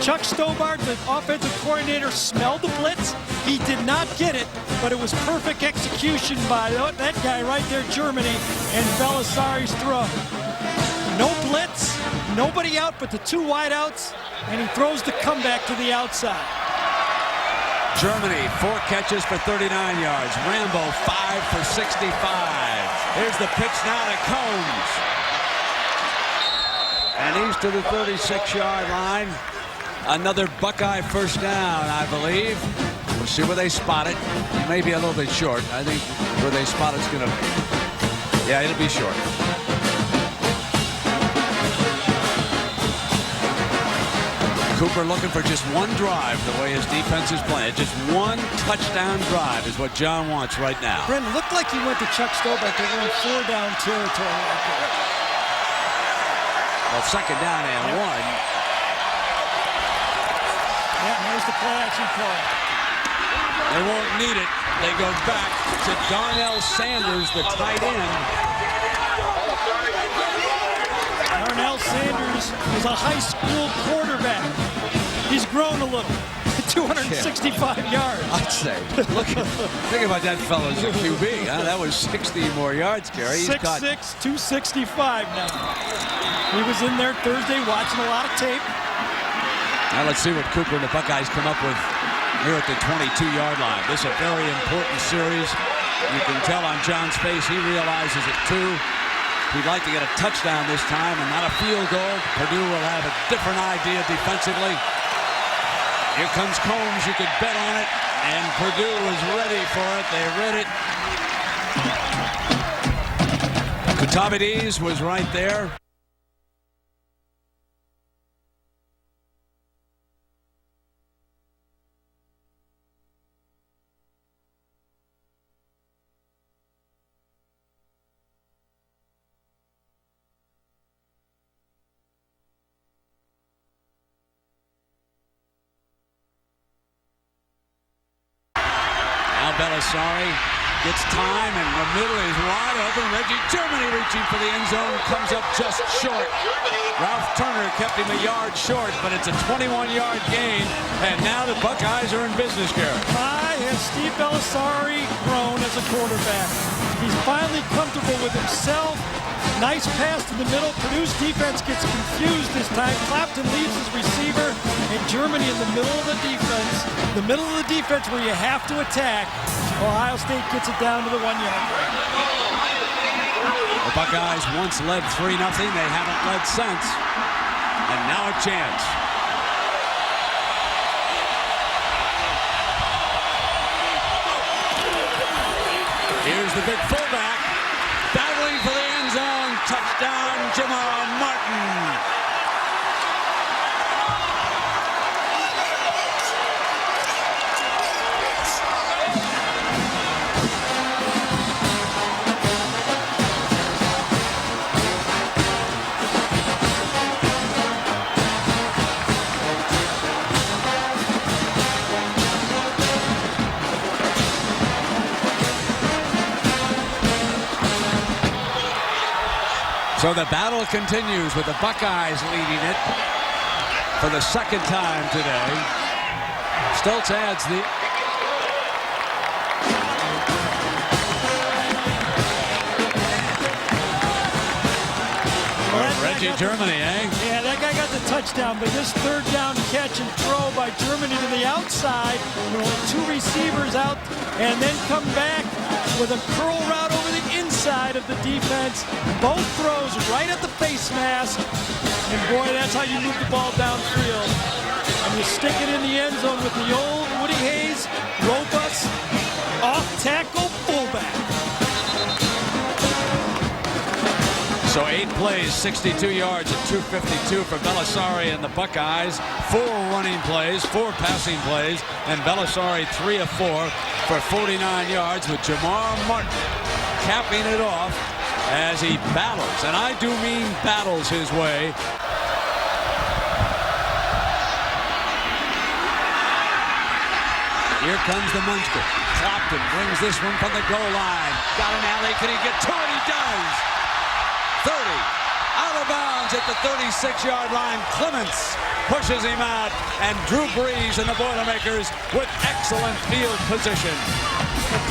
[SPEAKER 2] Chuck Stobart, the offensive coordinator, smelled the blitz. He did not get it, but it was perfect execution by that guy right there, Germany, and Belisari's throw. No blitz, nobody out but the 2 wideouts, and he throws the comeback to the outside.
[SPEAKER 1] Germany, 4 catches for 39 yards. Rambo, 5 for 65. Here's the pitch now to Combs. And he's to the 36-yard line. Another Buckeye 1st down, I believe. We'll see where they spot it. It may be a little bit short. I think where they spot it's going to... Yeah, it'll be short. Cooper looking for just 1 drive the way his defense is playing. Just 1 touchdown drive is what John wants right now.
[SPEAKER 2] Brendan, looked like he went to Chuck Stobart. They were in 4-down territory right there.
[SPEAKER 1] Well, 2nd down and 1.
[SPEAKER 2] Yeah, there's the play-action call.
[SPEAKER 1] They won't need it. They go back to Darnell Sanders, the tight end.
[SPEAKER 2] Darnell Sanders is a high school quarterback. He's grown a little. 265 yards.
[SPEAKER 1] I'd say. Think about that fellow as a QB. Huh? That was 60 more yards, Gary.
[SPEAKER 2] 6'6", 265 now. He was in there Thursday watching a lot of tape.
[SPEAKER 1] Now let's see what Cooper and the Buckeyes come up with here at the 22-yard line. This is a very important series. You can tell on John's face he realizes it too. He'd like to get a touchdown this time and not a field goal. Purdue will have a different idea defensively. Here comes Combs. You could bet on it. And Purdue was ready for it. They read it. Kutavides was right there. Belisari gets time, and the middle is wide open. Reggie Germany reaching for the end zone, comes up just short. Ralph Turner kept him a yard short, but it's a 21-yard gain, and now the Buckeyes are in business, Garrett.
[SPEAKER 2] Has Steve Belisari grown as a quarterback? He's finally comfortable with himself. Nice pass to the middle. Purdue's defense gets confused this time. Clapton leaves his receiver, and Germany in the middle of the defense. The middle of the defense where you have to attack. Ohio State gets it down to the 1 yard line.
[SPEAKER 1] The Buckeyes once led 3-0. They haven't led since. And now a chance. Here's the big fullback. Battling for the end zone. Touchdown, Jamar Martin. So the battle continues with the Buckeyes leading it for the second time today. Stoltz adds the... Reggie Germany, eh?
[SPEAKER 2] Yeah, that guy got the touchdown, but this third down catch and throw by Germany to the outside, two receivers out, and then come back with a curl route over the inside of the defense. Both throws right at the face mask, and boy, that's how you move the ball downfield. And you stick it in the end zone with the old Woody Hayes, robust, off-tackle fullback.
[SPEAKER 1] So 8 plays, 62 yards, and 252 for Belisari and the Buckeyes. 4 running plays, 4 passing plays, and Belisari 3 of 4 for 49 yards with Jamar Martin capping it off as he battles, and I do mean battles his way. Here comes the Munster. Clapton brings this one from the goal line. Got an alley. Can he get to it? He does. 30, out of bounds at the 36-yard line. Clements pushes him out, and Drew Brees and the Boilermakers with excellent field position.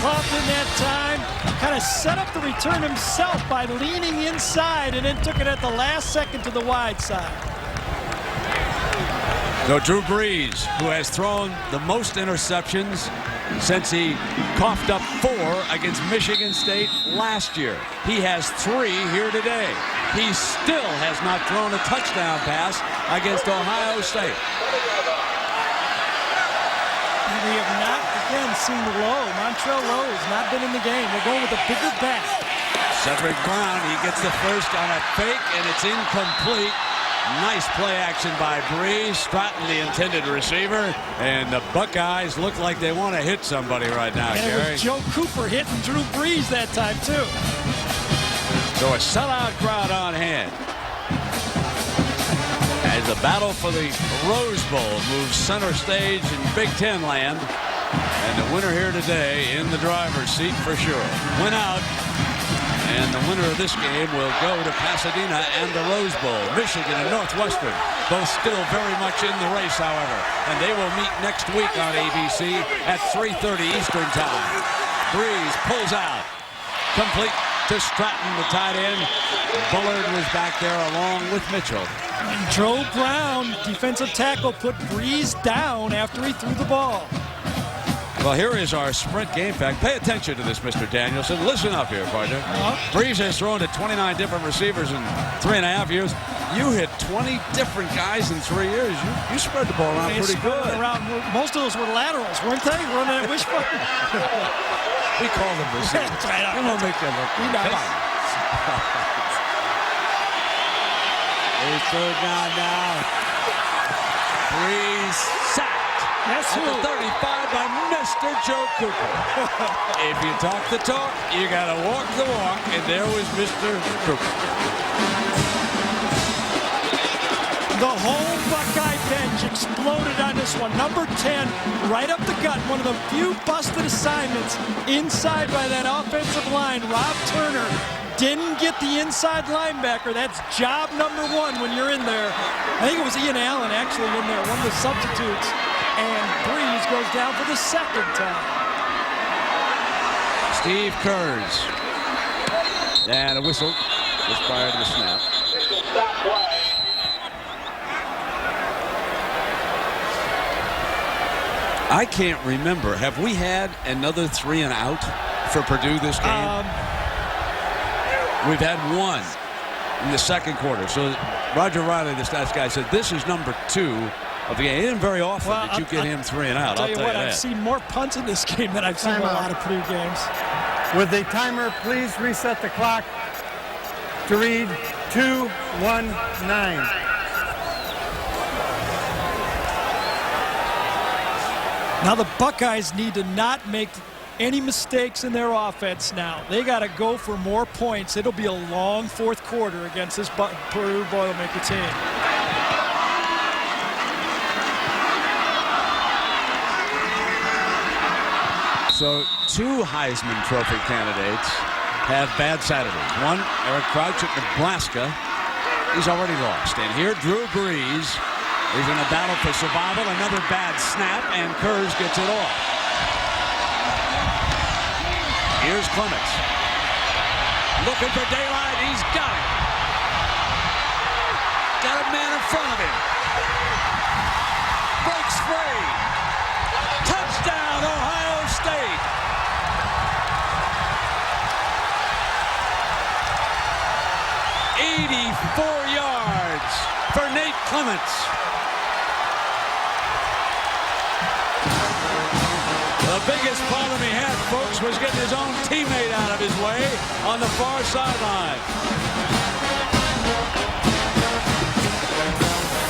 [SPEAKER 2] Clapton that time kind of set up the return himself by leaning inside and then took it at the last second to the wide side.
[SPEAKER 1] So Drew Brees, who has thrown the most interceptions since he coughed up 4 against Michigan State last year. He has 3 here today. He still has not thrown a touchdown pass against Ohio State.
[SPEAKER 2] And we have not, again, seen Lowe. Montrell Lowe has not been in the game. They're going with a bigger back.
[SPEAKER 1] Cedric Brown, he gets the first on a fake, and it's incomplete. Nice play action by Brees. Stratton, the intended receiver. And the Buckeyes look like they want to hit somebody right now,
[SPEAKER 2] and
[SPEAKER 1] Gary.
[SPEAKER 2] it was Joe Cooper hitting Drew Brees that time, too.
[SPEAKER 1] So a sellout crowd on hand. As the battle for the Rose Bowl moves center stage in Big Ten land. And the winner here today in the driver's seat for sure. Went out. And the winner of this game will go to Pasadena and the Rose Bowl. Michigan and Northwestern, both still very much in the race, however. And they will meet next week on ABC at 3:30 Eastern Time. Brees pulls out. Complete to Stratton, the tight end. Bullard was back there along with Mitchell.
[SPEAKER 2] Joe Brown, defensive tackle, put Brees down after he threw the ball.
[SPEAKER 1] Well, here is our sprint game pack. Pay attention to this, Mr. Danielson. Listen up here, partner. Brees has thrown to 29 different receivers in 3.5 years. You hit 20 different guys in 3 years. You spread the ball around pretty good.
[SPEAKER 2] Most of those were laterals, weren't they? Running at wishbone.
[SPEAKER 1] We call them receivers.
[SPEAKER 2] That's right.
[SPEAKER 1] We won't make them look good.
[SPEAKER 2] Nice.
[SPEAKER 1] Come on. It's third down now. Brees sacked.
[SPEAKER 2] That's
[SPEAKER 1] at the 35 by Mr. Joe Cooper. If you talk the talk, you got to walk the walk, and there was Mr. Cooper.
[SPEAKER 2] The whole Buckeye bench exploded on this one. Number 10, right up the gut. One of the few busted assignments inside by that offensive line. Rob Turner didn't get the inside linebacker. That's job number 1 when you're in there. I think it was Ian Allen actually in there, one of the substitutes. And Brees goes down for the second time.
[SPEAKER 1] Steve Kurz And a whistle just prior to the snap. I can't remember. Have we had another 3 and out for Purdue this game? We've had one in the second quarter. So Roger Riley, the stats guy, said this is number 2 of the game. It isn't very often that you get him 3 and out.
[SPEAKER 2] I'll tell you what, I've seen more punts in this game than I've seen in a lot of Purdue games.
[SPEAKER 5] Would the timer please reset the clock to read 2:19?
[SPEAKER 2] Now the Buckeyes need to not make any mistakes in their offense now. They got to go for more points. It'll be a long fourth quarter against this Purdue Boilermaker team.
[SPEAKER 1] So 2 Heisman Trophy candidates have bad Saturdays. One, Eric Crouch at Nebraska. He's already lost. And here, Drew Brees is in a battle for survival. Another bad snap, and Kurz gets it off. Here's Clements. Looking for daylight. He's got it. Got a man in front of him. Breaks free. Touchdown, Ohio State. .84 yards for Nate Clements. The biggest problem he had, folks, was getting his own teammate out of his way on the far sideline.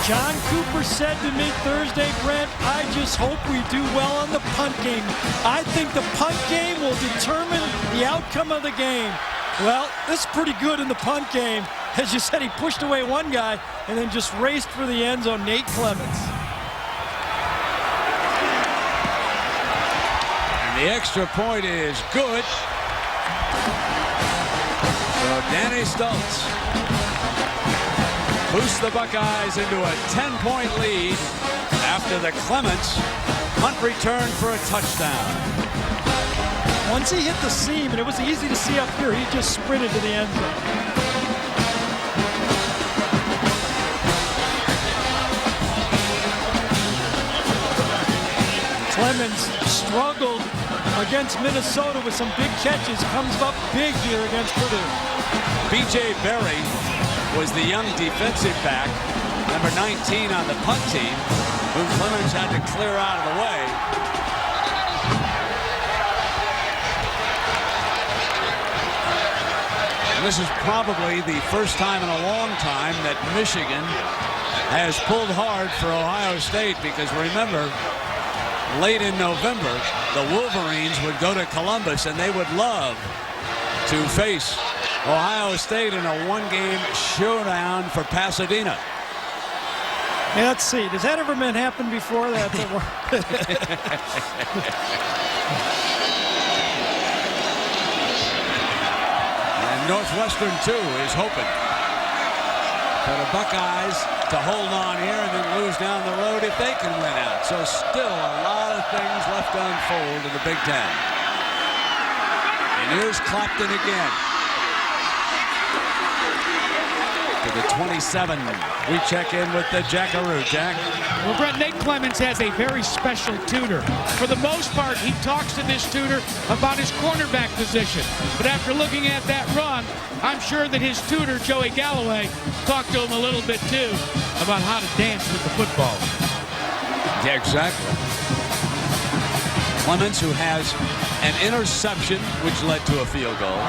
[SPEAKER 2] John Cooper said to me Thursday, Brent, I just hope we do well on the punt game. I think the punt game will determine the outcome of the game. Well, this is pretty good in the punt game. As you said, he pushed away one guy and then just raced for the end zone, Nate Clements.
[SPEAKER 1] And the extra point is good. So Danny Stultz boosts the Buckeyes into a 10-point lead after the Clements punt return for a touchdown.
[SPEAKER 2] Once he hit the seam, and it was easy to see up here, he just sprinted to the end zone. Clemens struggled against Minnesota with some big catches. Comes up big here against Purdue.
[SPEAKER 1] B.J. Berry was the young defensive back, number 19 on the punt team, who Clemens had to clear out of the way. And this is probably the first time in a long time that Michigan has pulled hard for Ohio State, because remember, late in November, the Wolverines would go to Columbus and they would love to face Ohio State in a one-game showdown for Pasadena.
[SPEAKER 2] Yeah, let's see. Does that ever happen before that?
[SPEAKER 1] And Northwestern, too, is hoping for the Buckeyes to hold on here and then lose down the road if they can win out. So still a lot of things left to unfold in the Big Ten. And here's Clapton again. To the 27. We check in with the Jackaroo. Jack?
[SPEAKER 3] Well, Brett, Nate Clements has a very special tutor. For the most part, he talks to this tutor about his cornerback position. But after looking at that run, I'm sure that his tutor, Joey Galloway, talked to him a little bit, too, about how to dance with the football.
[SPEAKER 1] Yeah, exactly. Clements, who has an interception, which led to a field goal,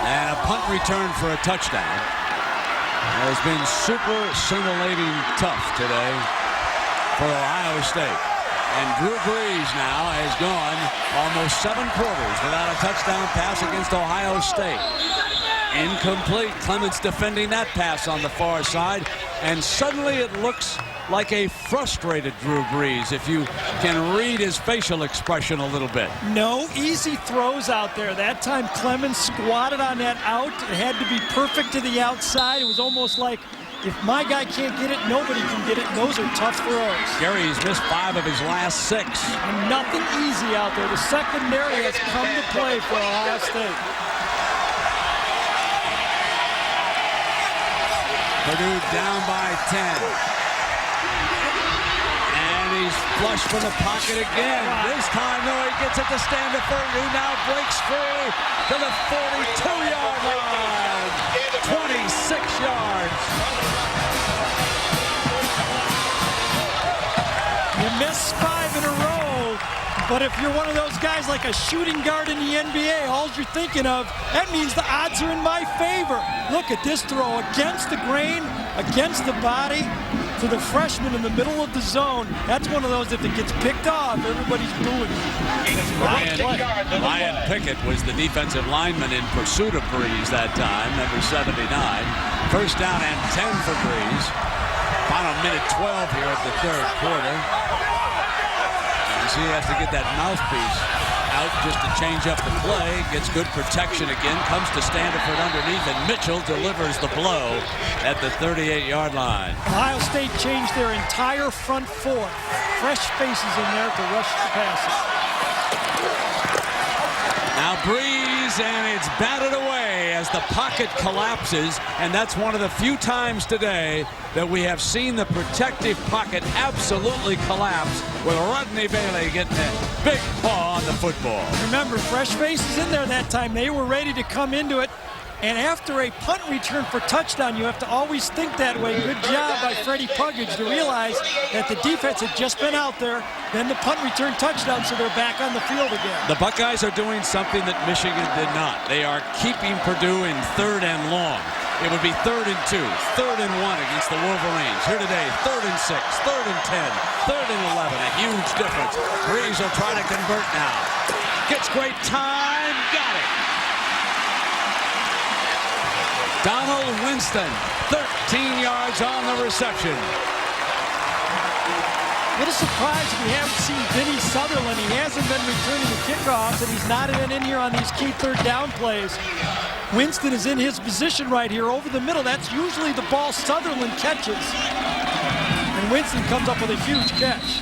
[SPEAKER 1] and a punt return for a touchdown, has been super scintillating tough today for Ohio State. And Drew Brees now has gone almost 7 quarters without a touchdown pass against Ohio State. Incomplete. Clements defending that pass on the far side. And suddenly it looks like a frustrated Drew Brees, if you can read his facial expression a little bit.
[SPEAKER 2] No easy throws out there. That time Clemens squatted on that out. It had to be perfect to the outside. It was almost like if my guy can't get it, nobody can get it. And those are tough throws.
[SPEAKER 1] Gary's missed 5 of his last 6.
[SPEAKER 2] And nothing easy out there. The secondary has come to play for Ohio State.
[SPEAKER 1] Purdue down by 10. And he's flush from the pocket again. This time, though, he gets it to Standiford, who now breaks free to the 42-yard line. 26 yards.
[SPEAKER 2] You miss 5 in a row, but if you're one of those guys like a shooting guard in the NBA, all you're thinking of, that means the odds are in my favor. Look at this throw against the grain, against the body, to the freshman in the middle of the zone. That's one of those, if it gets picked off, everybody's booing.
[SPEAKER 1] Ryan Pickett was the defensive lineman in pursuit of Breeze that time, number 79. First down and 10 for Breeze. Final minute 12 here at the 3rd quarter. You see he has to get that mouthpiece out just to change up the play. Gets good protection again. Comes to Standiford underneath, and Mitchell delivers the blow at the 38-yard line.
[SPEAKER 2] Ohio State changed their entire front 4. Fresh faces in there to rush the passes.
[SPEAKER 1] Now Breeze, and it's batted away as the pocket collapses, and that's one of the few times today that we have seen the protective pocket absolutely collapse with Rodney Bailey getting a big paw on the football.
[SPEAKER 2] Remember, fresh faces in there that time. They were ready to come into it. And after a punt return for touchdown, you have to always think that way. Good job by Freddie Puggage to realize that the defense had just been out there, then the punt return touchdown, so they're back on the field again.
[SPEAKER 1] The Buckeyes are doing something that Michigan did not. They are keeping Purdue in 3rd and long. It would be 3rd and 2, 3rd and 1 against the Wolverines. Here today, 3rd and 6, 3rd and 10, 3rd and 11. A huge difference. Breeze will try to convert now. Gets great time. Got it. Donald Winston, 13 yards on the reception.
[SPEAKER 2] A little surprised we haven't seen Vinny Sutherland. He hasn't been returning the kickoffs, and he's not even in here on these key 3rd down plays. Winston is in his position right here over the middle. That's usually the ball Sutherland catches. And Winston comes up with a huge catch.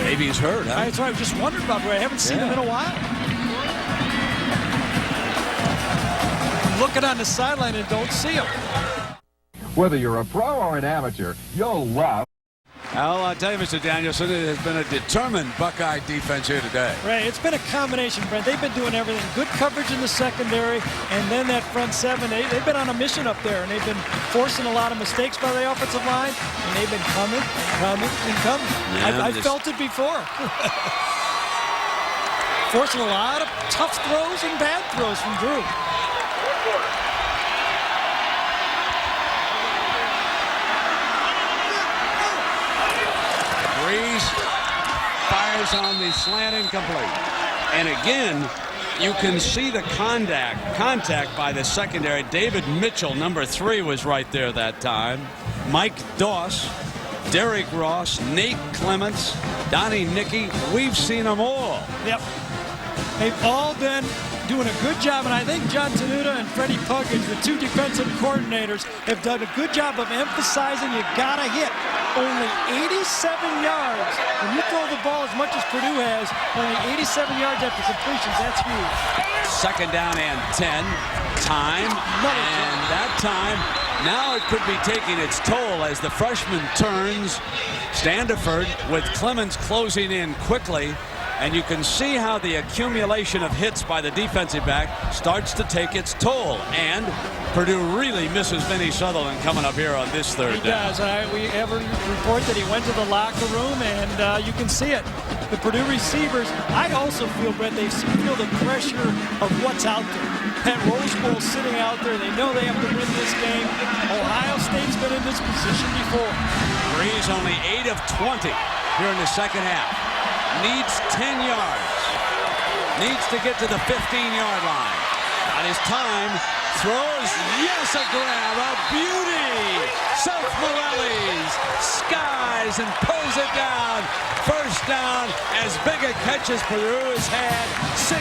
[SPEAKER 1] Maybe he's hurt, huh?
[SPEAKER 2] That's right. I just wondered about it. I haven't seen him in a while. Looking on the sideline and don't see him.
[SPEAKER 7] Whether you're a pro or an amateur, you'll love.
[SPEAKER 1] I'll tell you, Mr. Danielson, it has been a determined Buckeye defense here today.
[SPEAKER 2] Right, it's been a combination, Brent. They've been doing everything. Good coverage in the secondary, and then that front 7. They've been on a mission up there, and they've been forcing a lot of mistakes by the offensive line, and they've been coming and coming and coming.
[SPEAKER 1] Yeah,
[SPEAKER 2] I felt it before. Forcing a lot of tough throws and bad throws from Drew.
[SPEAKER 1] Breeze fires on the slant, incomplete. And again, you can see the contact by the secondary. David Mitchell, number 3, was right there that time. Mike Doss, Derek Ross, Nate Clements, Donnie Nicky. We've seen them all.
[SPEAKER 2] Yep. They've all been doing a good job, and I think John Tenuta and Freddie Puggage, the 2 defensive coordinators, have done a good job of emphasizing you gotta hit. Only 87 yards. When you throw the ball as much as Purdue has, only 87 yards after completions, that's huge.
[SPEAKER 1] 2nd down and 10. Time. And that time, now it could be taking its toll as the freshman turns. Standiford with Clemens closing in quickly. And you can see how the accumulation of hits by the defensive back starts to take its toll. And Purdue really misses Vinny Sutherland coming up here on this 3rd down.
[SPEAKER 2] He does. We have a report that he went to the locker room, and you can see it. The Purdue receivers, I also feel, Brett, they feel the pressure of what's out there. That Rose Bowl sitting out there. They know they have to win this game. Ohio State's been in this position before.
[SPEAKER 1] Breeze only 8 of 20 here in the 2nd half. Needs 10 yards. Needs to get to the 15-yard line. Got his time. Throws. Yes, a grab. A beauty. Seth Morales skies and pulls it down. First down, as big a catch as Purdue has had. 16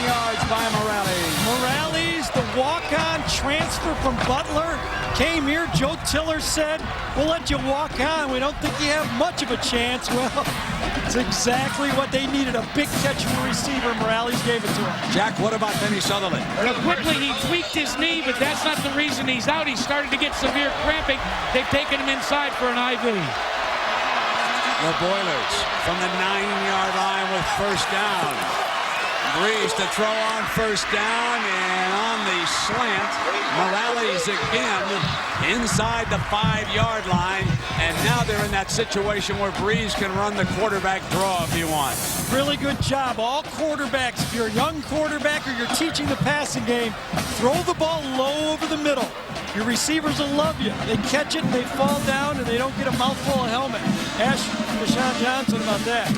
[SPEAKER 1] yards by Morales.
[SPEAKER 2] Morales, the walk-on transfer from Butler, came here. Joe Tiller said, we'll let you walk on. We don't think you have much of a chance. Well, it's exactly what they needed. A big catch from a receiver. Morales gave it to him.
[SPEAKER 1] Jack, what about Benny Sutherland?
[SPEAKER 3] Well, quickly, he tweaked his knee, but that's not the reason he's out. He started to get severe cramping. They've taken him inside for an IV.
[SPEAKER 1] The Boilers from the 9-yard line with first down. Breeze to throw on first down, and on the slant, Morales again inside the 5-yard line, and now they're in that situation where Breeze can run the quarterback draw if he wants.
[SPEAKER 2] Really good job. All quarterbacks, if you're a young quarterback or you're teaching the passing game, throw the ball low over the middle. Your receivers will love you. They catch it and they fall down and they don't get a mouthful of helmet. Ask Deshaun Johnson about that.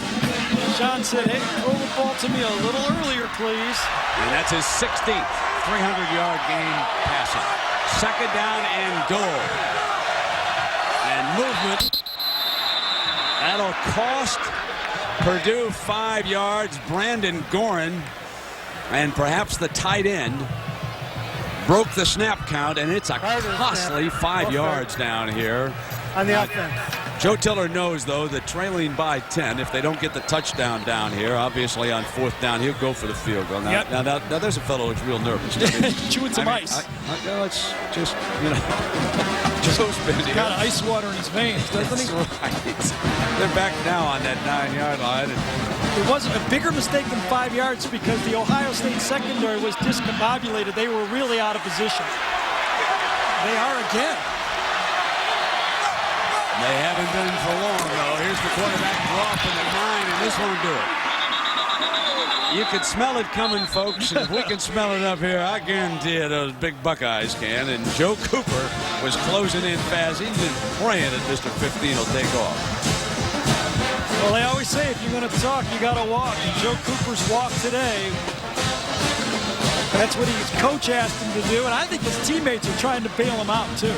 [SPEAKER 2] Deshaun said, hey, throw the ball to me a little earlier, please.
[SPEAKER 1] And that's his 16th 300-yard game passing. Second down and goal. And movement. That'll cost Purdue 5 yards. Brandon Gorin, and perhaps the tight end, broke the snap count, and it's a costly 5 yards down here.
[SPEAKER 5] On the offense.
[SPEAKER 1] Joe Tiller knows, though, that trailing by 10, if they don't get the touchdown down here, obviously on fourth down, he'll go for the field goal. Now,
[SPEAKER 2] Yep.
[SPEAKER 1] now there's a fellow who's real nervous.
[SPEAKER 2] Chewing some ice.
[SPEAKER 1] Let's just, Joe's busy.
[SPEAKER 2] Got ice water in his veins, doesn't he?
[SPEAKER 1] That's right. They're back now on that 9-yard line.
[SPEAKER 2] It wasn't a bigger mistake than 5 yards because the Ohio State secondary was discombobulated. They were really out of position. They are again.
[SPEAKER 1] They haven't been for long, though. Here's the quarterback draw from the 9, and this won't do it. You can smell it coming, folks. And if we can smell it up here, I guarantee you those big Buckeyes can. And Joe Cooper was closing in fast. He's been praying that Mr. 15 will take off.
[SPEAKER 2] Well, they always say if you're going to talk, you got to walk. And Joe Cooper's walk today, that's what his coach asked him to do. And I think his teammates are trying to bail him out, too.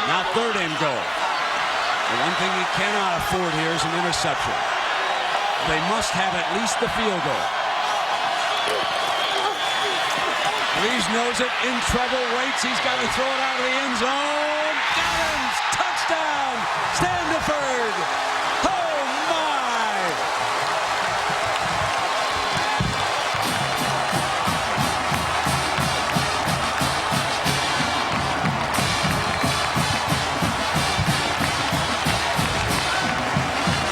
[SPEAKER 1] Now third and goal. The one thing he cannot afford here is an interception. They must have at least the field goal. Breeze knows it, in trouble, waits. He's got to throw it out of the end zone. Got him! Touchdown! Standiford! Oh, my!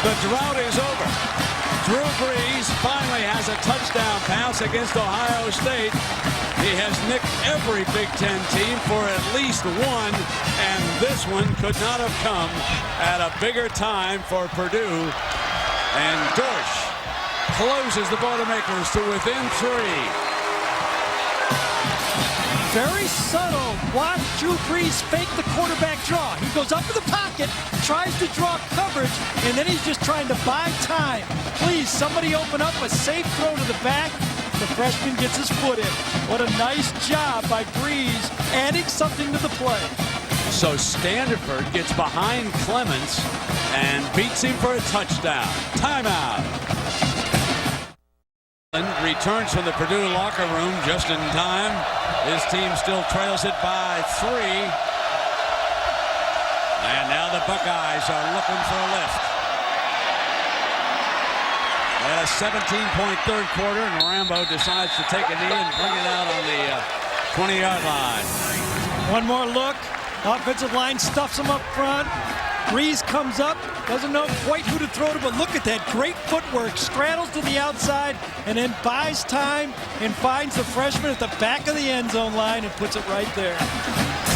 [SPEAKER 1] The drought is over. Drew Brees finally has a touchdown pass against Ohio State. He has nicked every Big Ten team for at least one, and this one could not have come at a bigger time for Purdue. And Dorsch closes the Boilermakers to within 3.
[SPEAKER 2] Very subtle. Watch Drew Brees fake the quarterback draw. He goes up in the pocket, tries to draw coverage, and then he's just trying to buy time. Please, somebody open up a safe throw to the back. The freshman gets his foot in. What a nice job by Brees, adding something to the play.
[SPEAKER 1] So Standiford gets behind Clements and beats him for a touchdown. Timeout. Returns from the Purdue locker room just in time. His team still trails it by 3. And now the Buckeyes are looking for a lift. They had a 17-point third quarter, and Rambo decides to take a knee and bring it out on the 20-yard line.
[SPEAKER 2] One more look. Offensive line stuffs him up front. Breeze comes up, doesn't know quite who to throw to, but look at that great footwork. Straddles to the outside and then buys time and finds the freshman at the back of the end zone line and puts it right there.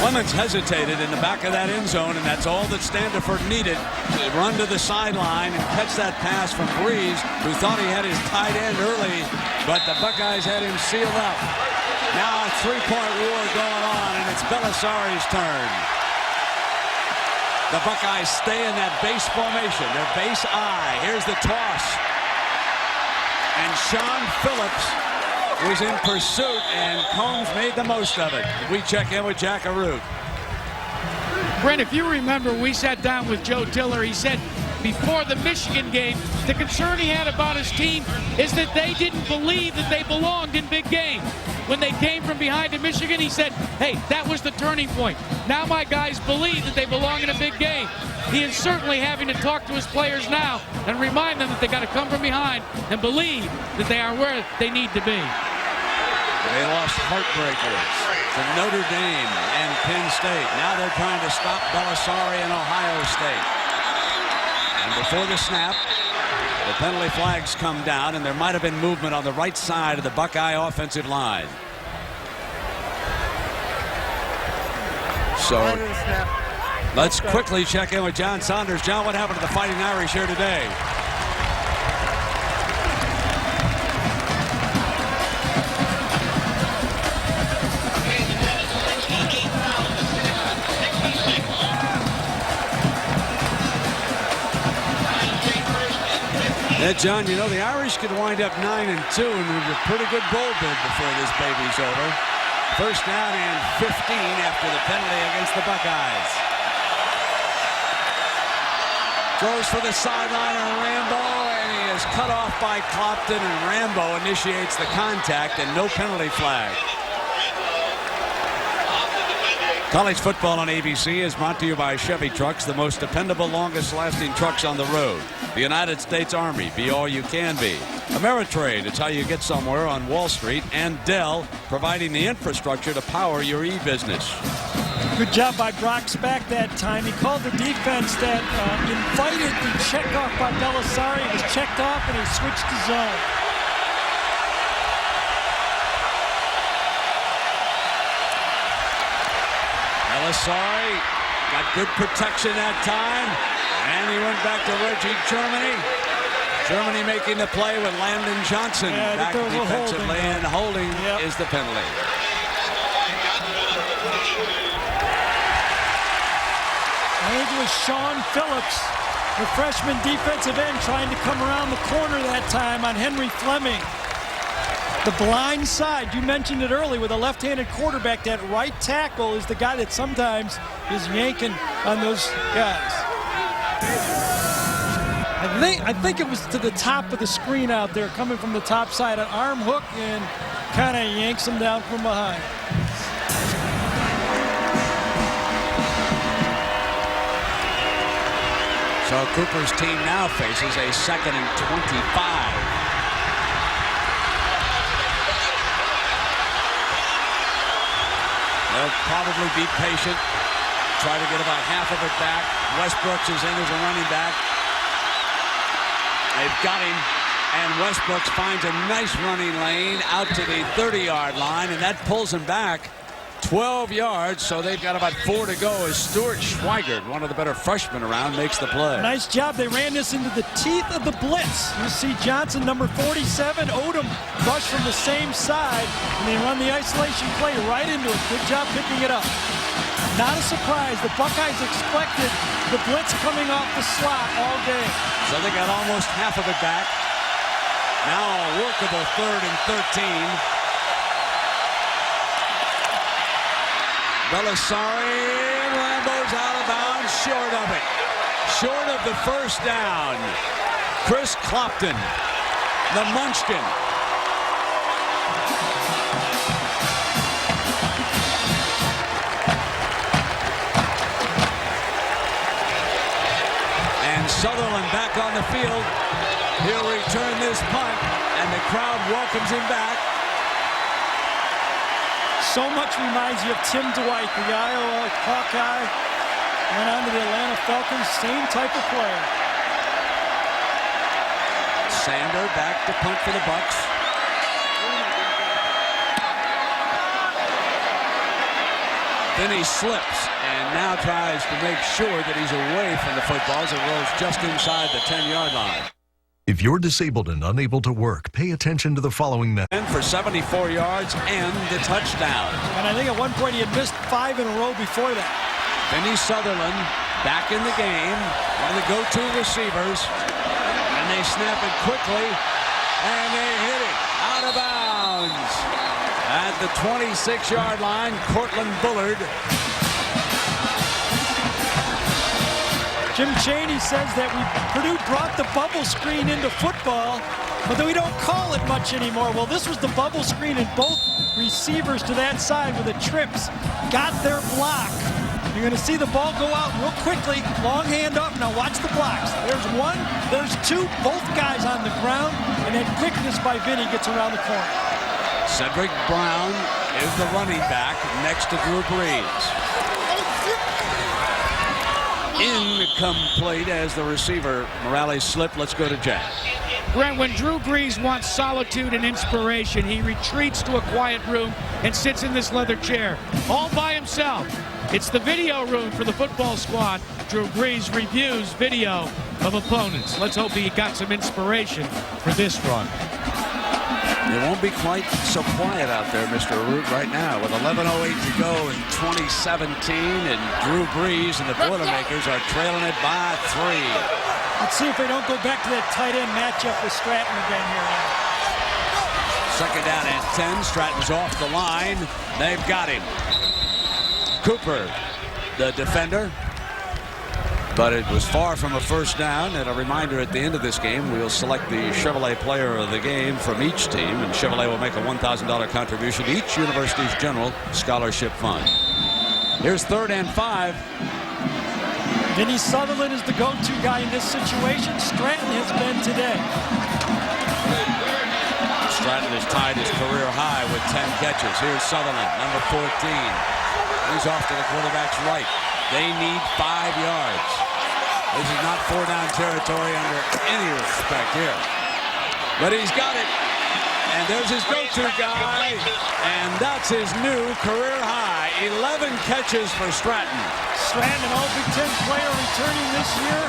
[SPEAKER 1] Clements hesitated in the back of that end zone, and that's all that Standiford needed to run to the sideline and catch that pass from Breeze, who thought he had his tight end early, but the Buckeyes had him sealed up. Now a 3-point war going on, and it's Belisari's turn. The Buckeyes stay in that base formation, their base I. Here's the toss. And Sean Phillips was in pursuit, and Combs made the most of it. We check in with Jack Arute.
[SPEAKER 3] Brent, if you remember, we sat down with Joe Tiller. He said before the Michigan game, the concern he had about his team is that they didn't believe that they belonged in big games. When they came from behind to Michigan, he said, hey, that was the turning point. Now my guys believe that they belong in a big game. He is certainly having to talk to his players now and remind them that they got to come from behind and believe that they are where they need to be.
[SPEAKER 1] They lost heartbreakers to Notre Dame and Penn State. Now they're trying to stop Belisari and Ohio State. And before the snap, the penalty flags come down, and there might have been movement on the right side of the Buckeye offensive line. So let's quickly check in with John Saunders. John, what happened to the Fighting Irish here today? Yeah, John, you know, the Irish could wind up 9-2 and with a pretty good bowl bid before this baby's over. First down and 15 after the penalty against the Buckeyes. Goes for the sideline on Rambo, and he is cut off by Clopton, and Rambo initiates the contact, and no penalty flag. College football on ABC is brought to you by Chevy Trucks, the most dependable, longest-lasting trucks on the road. The United States Army, be all you can be. Ameritrade, it's how you get somewhere on Wall Street. And Dell, providing the infrastructure to power your e-business.
[SPEAKER 2] Good job by Brock Spack that time. He called the defense that invited the checkoff by Belisari. It was checked off, and he switched to zone.
[SPEAKER 1] Belisari got good protection that time, and he went back to Reggie Germany. Germany making the play with Landon Johnson back defensively, and holding is the penalty.
[SPEAKER 2] I think it was Sean Phillips, the freshman defensive end, trying to come around the corner that time on Henry Fleming. The blind side, you mentioned it early, with a left-handed quarterback, that right tackle is the guy that sometimes is yanking on those guys. I think it was to the top of the screen out there, coming from the top side, an arm hook, and kind of yanks him down from behind.
[SPEAKER 1] So Cooper's team now faces a 2nd and 25. They'll probably be patient, try to get about half of it back. Westbrooks is in as a running back. They've got him, and Westbrooks finds a nice running lane out to the 30-yard line, and that pulls him back 12 yards, so they've got about 4 to go as Stuart Schweigert, one of the better freshmen around, makes the play.
[SPEAKER 2] Nice job. They ran this into the teeth of the blitz. You see Johnson, number 47, Odom rush from the same side, and they run the isolation play right into it. Good job picking it up. Not a surprise. The Buckeyes expected the blitz coming off the slot all day.
[SPEAKER 1] So they got almost half of it back. Now a workable 3rd and 13. Belisari, and Rambo's out of bounds, short of it. Short of the first down. Chris Clopton, the Munchkin. And Sutherland back on the field. He'll return this punt, and the crowd welcomes him back.
[SPEAKER 2] So much reminds you of Tim Dwight, the Iowa Hawkeye. Went on to the Atlanta Falcons, same type of player.
[SPEAKER 1] Sander back to punt for the Bucks. Then he slips and now tries to make sure that he's away from the football as it rolls just inside the 10-yard line.
[SPEAKER 8] If you're disabled and unable to work, pay attention to the following method.
[SPEAKER 1] And for 74 yards and the touchdown.
[SPEAKER 2] And I think at one point he had missed 5 in a row before that.
[SPEAKER 1] Vinny Sutherland back in the game, one of the go-to receivers. And they snap it quickly, and they hit it out of bounds. at the 26-yard line, Cortland Bullard.
[SPEAKER 2] Jim Chaney says that Purdue brought the bubble screen into football, but that we don't call it much anymore. Well, this was the bubble screen, and both receivers to that side with the trips got their block. You're going to see the ball go out real quickly. Long handoff. Now watch the blocks. There's one, there's two, both guys on the ground, and then quickness by Vinny gets around the corner.
[SPEAKER 1] Cedric Brown is the running back next to Drew Brees. Incomplete as the receiver. Morales slipped. Let's go to Jack.
[SPEAKER 3] Brent, when Drew Brees wants solitude and inspiration, he retreats to a quiet room and sits in this leather chair all by himself. It's the video room for the football squad. Drew Brees reviews video of opponents. Let's hope he got some inspiration for this run.
[SPEAKER 1] It won't be quite so quiet out there, Mr. Root, right now. With 11:08 to go in 2017, and Drew Brees and the Boilermakers are trailing it by 3.
[SPEAKER 2] Let's see if they don't go back to that tight end matchup with Stratton again here now.
[SPEAKER 1] Second down and 10. Stratton's off the line. They've got him. Cooper, the defender. But it was far from a first down. And a reminder, at the end of this game, we'll select the Chevrolet player of the game from each team. And Chevrolet will make a $1,000 contribution to each university's general scholarship fund. Here's 3rd and 5.
[SPEAKER 2] Vinny Sutherland is the go-to guy in this situation. Stratton has been today.
[SPEAKER 1] Stratton has tied his career high with 10 catches. Here's Sutherland, number 14. He's off to the quarterback's right. They need 5 yards. This is not 4-down territory under any respect here. But he's got it. And there's his go-to guy. And that's his new career high. 11 catches for Stratton.
[SPEAKER 2] Stratton, an All-Big Ten player returning this year.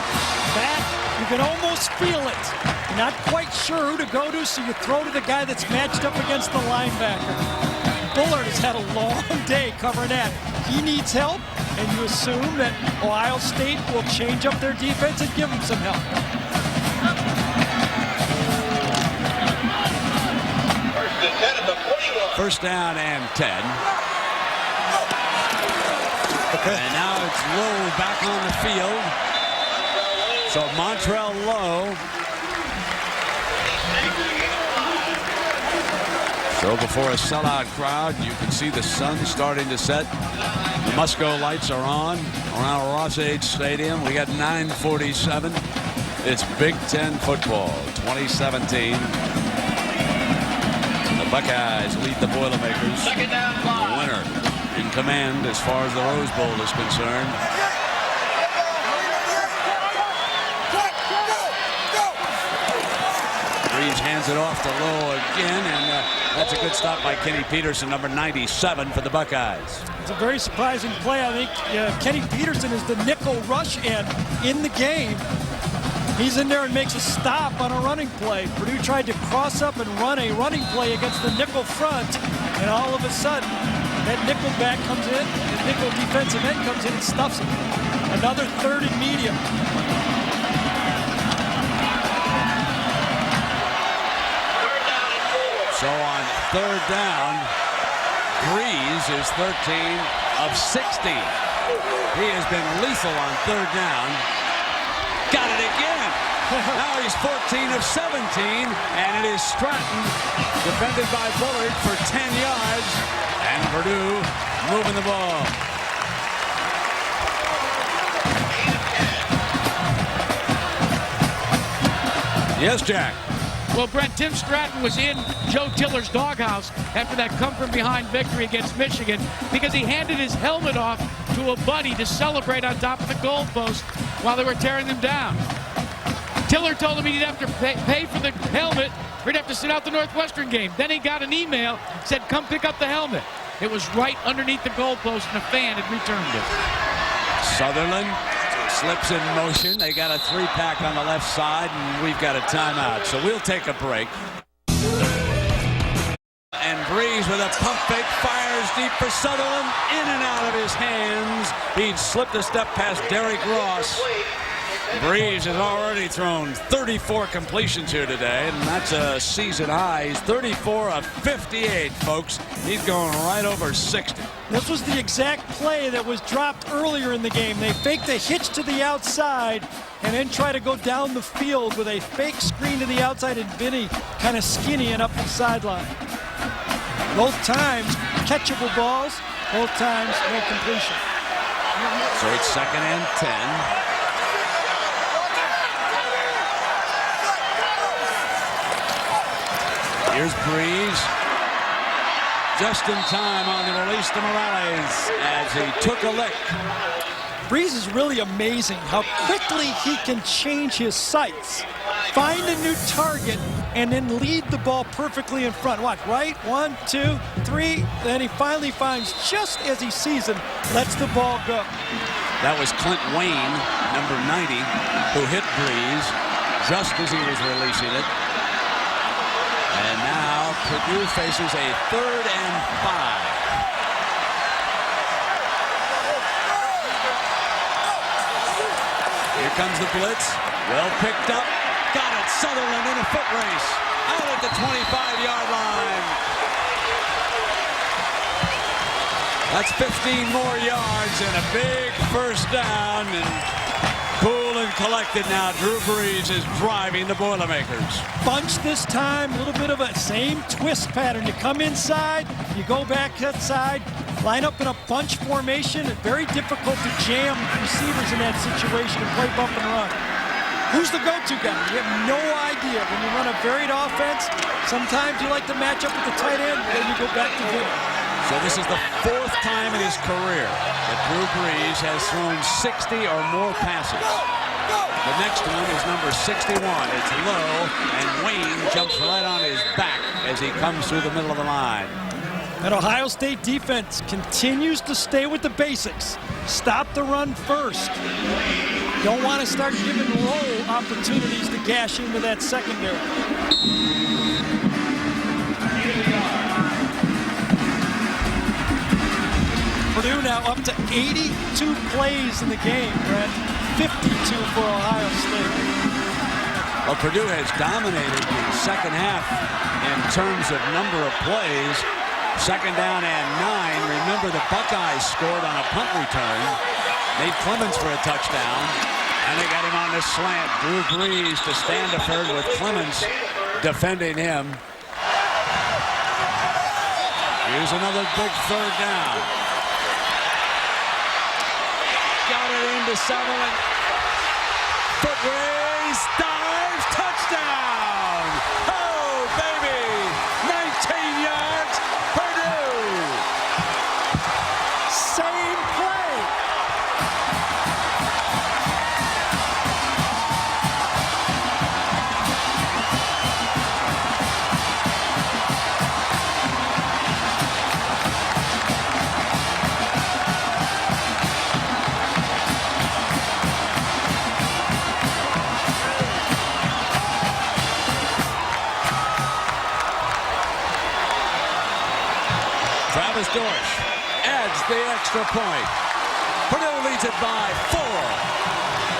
[SPEAKER 2] Back, you can almost feel it. You're not quite sure who to go to, so you throw to the guy that's matched up against the linebacker. Bullard has had a long day covering that. He needs help, and you assume that Ohio State will change up their defense and give him some help.
[SPEAKER 1] First down and 10. And now it's Lowe back on the field. So Montrell Lowe. So before a sellout crowd, you can see the sun starting to set. The Musco lights are on around Ross-Age Stadium. We got 9:47. It's Big Ten football 2017. The Buckeyes lead the Boilermakers. The winner in command as far as the Rose Bowl is concerned. Brees hands it off to Lowe again, and that's a good stop by Kenny Peterson, number 97 for the Buckeyes.
[SPEAKER 2] It's a very surprising play. I think Kenny Peterson is the nickel rush end in the game. He's in there and makes a stop on a running play. Purdue tried to cross up and run a running play against the nickel front, and all of a sudden, that nickel back comes in, the nickel defensive end comes in and stuffs him. Another 3rd and medium.
[SPEAKER 1] So on 3rd down, Brees is 13 of 60. He has been lethal on 3rd down. Got it again. Now he's 14 of 17, and it is Stratton, defended by Bullard for 10 yards, and Purdue moving the ball. Yes, Jack.
[SPEAKER 3] Well, Brent, Tim Stratton was in Joe Tiller's doghouse after that come-from-behind victory against Michigan because he handed his helmet off to a buddy to celebrate on top of the goalpost while they were tearing them down. Tiller told him he'd have to pay for the helmet or he'd have to sit out the Northwestern game. Then he got an email, said, come pick up the helmet. It was right underneath the goalpost, and a fan had returned it.
[SPEAKER 1] Sutherland slips in motion. They got a 3-pack on the left side, and we've got a timeout. So we'll take a break. And Brees with a pump fake fires deep for Sutherland. In and out of his hands. He'd slipped a step past Derrick Ross. Breeze has already thrown 34 completions here today, and that's a season high. He's 34 of 58, folks. He's going right over 60.
[SPEAKER 2] This was the exact play that was dropped earlier in the game. They faked a hitch to the outside and then try to go down the field with a fake screen to the outside, and Vinny kind of skinny and up the sideline. Both times, catchable balls. Both times, no completion.
[SPEAKER 1] So it's 2nd and 10. Here's Breeze. Just in time on the release to Morales as he took a lick.
[SPEAKER 2] Breeze is really amazing how quickly he can change his sights, find a new target, and then lead the ball perfectly in front. Watch, right? 1, 2, 3. Then he finally finds, just as he sees him, lets the ball go.
[SPEAKER 1] That was Clint Wayne, number 90, who hit Breeze just as he was releasing it. And now Purdue faces a 3rd and 5. Here comes the blitz. Well picked up. Got it. Sutherland in a foot race. Out at the 25-yard line. That's 15 more yards and a big first down. And cool and collected now. Drew Brees is driving the Boilermakers.
[SPEAKER 2] Bunch this time, a little bit of a same twist pattern. You come inside, you go back outside, line up in a bunch formation. It's very difficult to jam receivers in that situation and play bump and run. Who's the go-to guy? You have no idea. When you run a varied offense, sometimes you like to match up with the tight end, then you go back to Vinny.
[SPEAKER 1] So this is the 4th time in his career that Drew Brees has thrown 60 or more passes. The next one is number 61. It's low, and Wayne jumps right on his back as he comes through the middle of the line.
[SPEAKER 2] That Ohio State defense continues to stay with the basics. Stop the run first. Don't want to start giving low opportunities to gash into that secondary. Purdue now up to 82 plays in the game, Brett. 52 for Ohio State.
[SPEAKER 1] Well, Purdue has dominated the second half in terms of number of plays. 2nd down and 9. Remember, the Buckeyes scored on a punt return. Made Clemens for a touchdown. And they got him on the slant. Drew Brees to Standiford with Clemens defending him. Here's another big 3rd down. Got it into Sutherland. Foot race, dives, touchdown! Oh, baby! 19 yards, Purdue!
[SPEAKER 2] Same play.
[SPEAKER 1] Travis Dorsch adds the extra point. Purdue leads it by 4.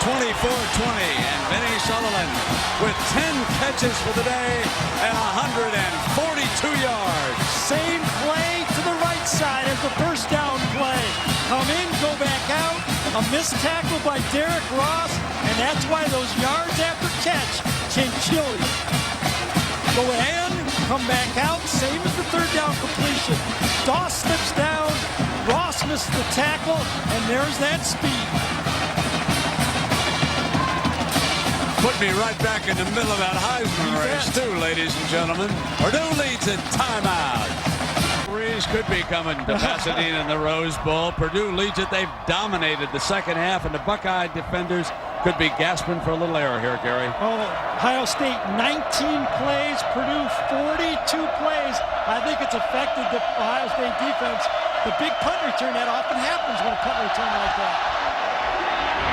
[SPEAKER 1] 24-20, and Vinny Sutherland with 10 catches for the day and 142 yards.
[SPEAKER 2] Same play to the right side as the first down play. Come in, go back out. A missed tackle by Derrick Ross, and that's why those yards after catch can kill you. Go in, come back out, same as the 3rd down completion. Doss slips down, Ross missed the tackle, and there's that speed.
[SPEAKER 1] Put me right back in the middle of that Heisman race, too, ladies and gentlemen. Purdue leads a timeout. Breeze could be coming to Pasadena in the Rose Bowl. Purdue leads it. They've dominated the second half, and the Buckeye defenders could be gasping for a little air here, Gary.
[SPEAKER 2] Oh, Ohio State 19 plays, Purdue 42 plays. I think it's affected the Ohio State defense. The big punt return, that often happens when a punt return like that.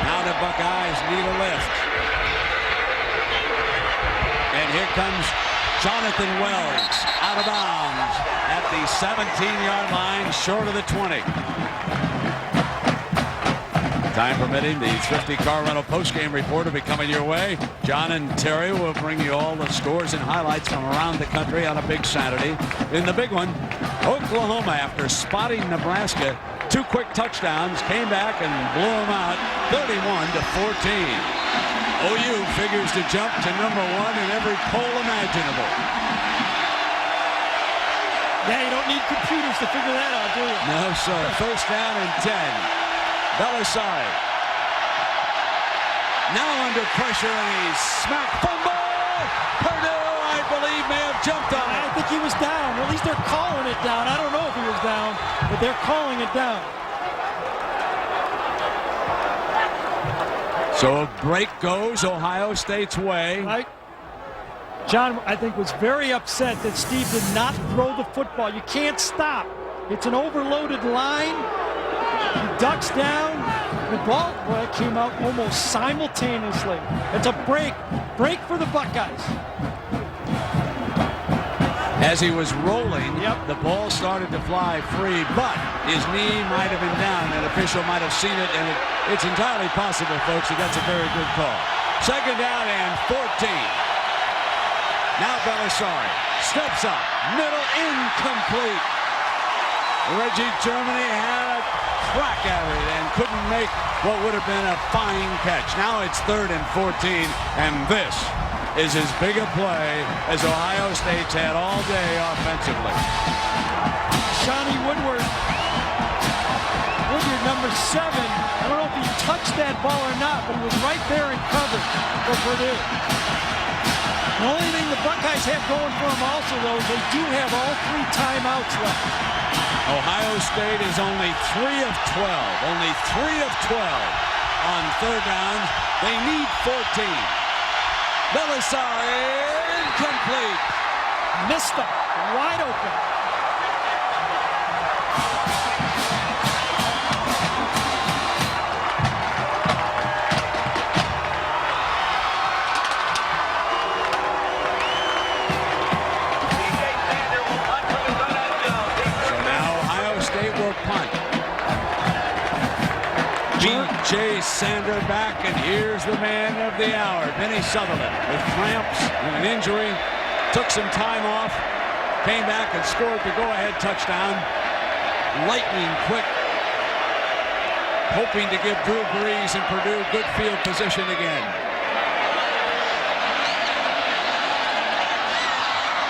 [SPEAKER 1] Now the Buckeyes need a lift. And here comes Jonathan Wells out of bounds at the 17-yard line, short of the 20. Time permitting, the Thrifty Car Rental postgame report will be coming your way. John and Terry will bring you all the scores and highlights from around the country on a big Saturday. In the big one, Oklahoma, after spotting Nebraska, 2 quick touchdowns, came back and blew them out 31-14. OU figures to jump to #1 in every poll imaginable.
[SPEAKER 2] Yeah, you don't need computers to figure that out, do you?
[SPEAKER 1] No, sir. First down and 10. Belisari. Now under pressure, and he's smacked. Fumble! Purdue, I believe, may have jumped on it.
[SPEAKER 2] I think he was down. At least they're calling it down. I don't know if he was down, but they're calling it down.
[SPEAKER 1] So break goes Ohio State's way.
[SPEAKER 2] Right. John, I think, was very upset that Steve did not throw the football. You can't stop. It's an overloaded line. He ducks down. The ball came out almost simultaneously. It's a break for the Buckeyes.
[SPEAKER 1] As he was rolling, the ball started to fly free, but his knee might have been down. An official might have seen it, and it's entirely possible, folks, that that's a very good call. Second down and 14. Now Belisari steps up, middle incomplete. Reggie Germany had a crack at it and couldn't make what would have been a fine catch. Now it's 3rd and 14, and this is as big a play as Ohio State's had all day offensively.
[SPEAKER 2] Shawnee Woodward, number 7. I don't know if he touched that ball or not, but he was right there in cover for Purdue. The only thing the Buckeyes have going for them also, though, is they do have all 3 timeouts left.
[SPEAKER 1] Ohio State is only 3 of 12. Only 3 of 12 on 3rd down. They need 14. Belisari, incomplete.
[SPEAKER 2] Missed them. Wide open.
[SPEAKER 1] B.J. Sander back, and here's the man of the hour, Benny Sutherland, with cramps and an injury. Took some time off, came back and scored the go-ahead touchdown. Lightning quick, hoping to give Drew Brees and Purdue good field position again.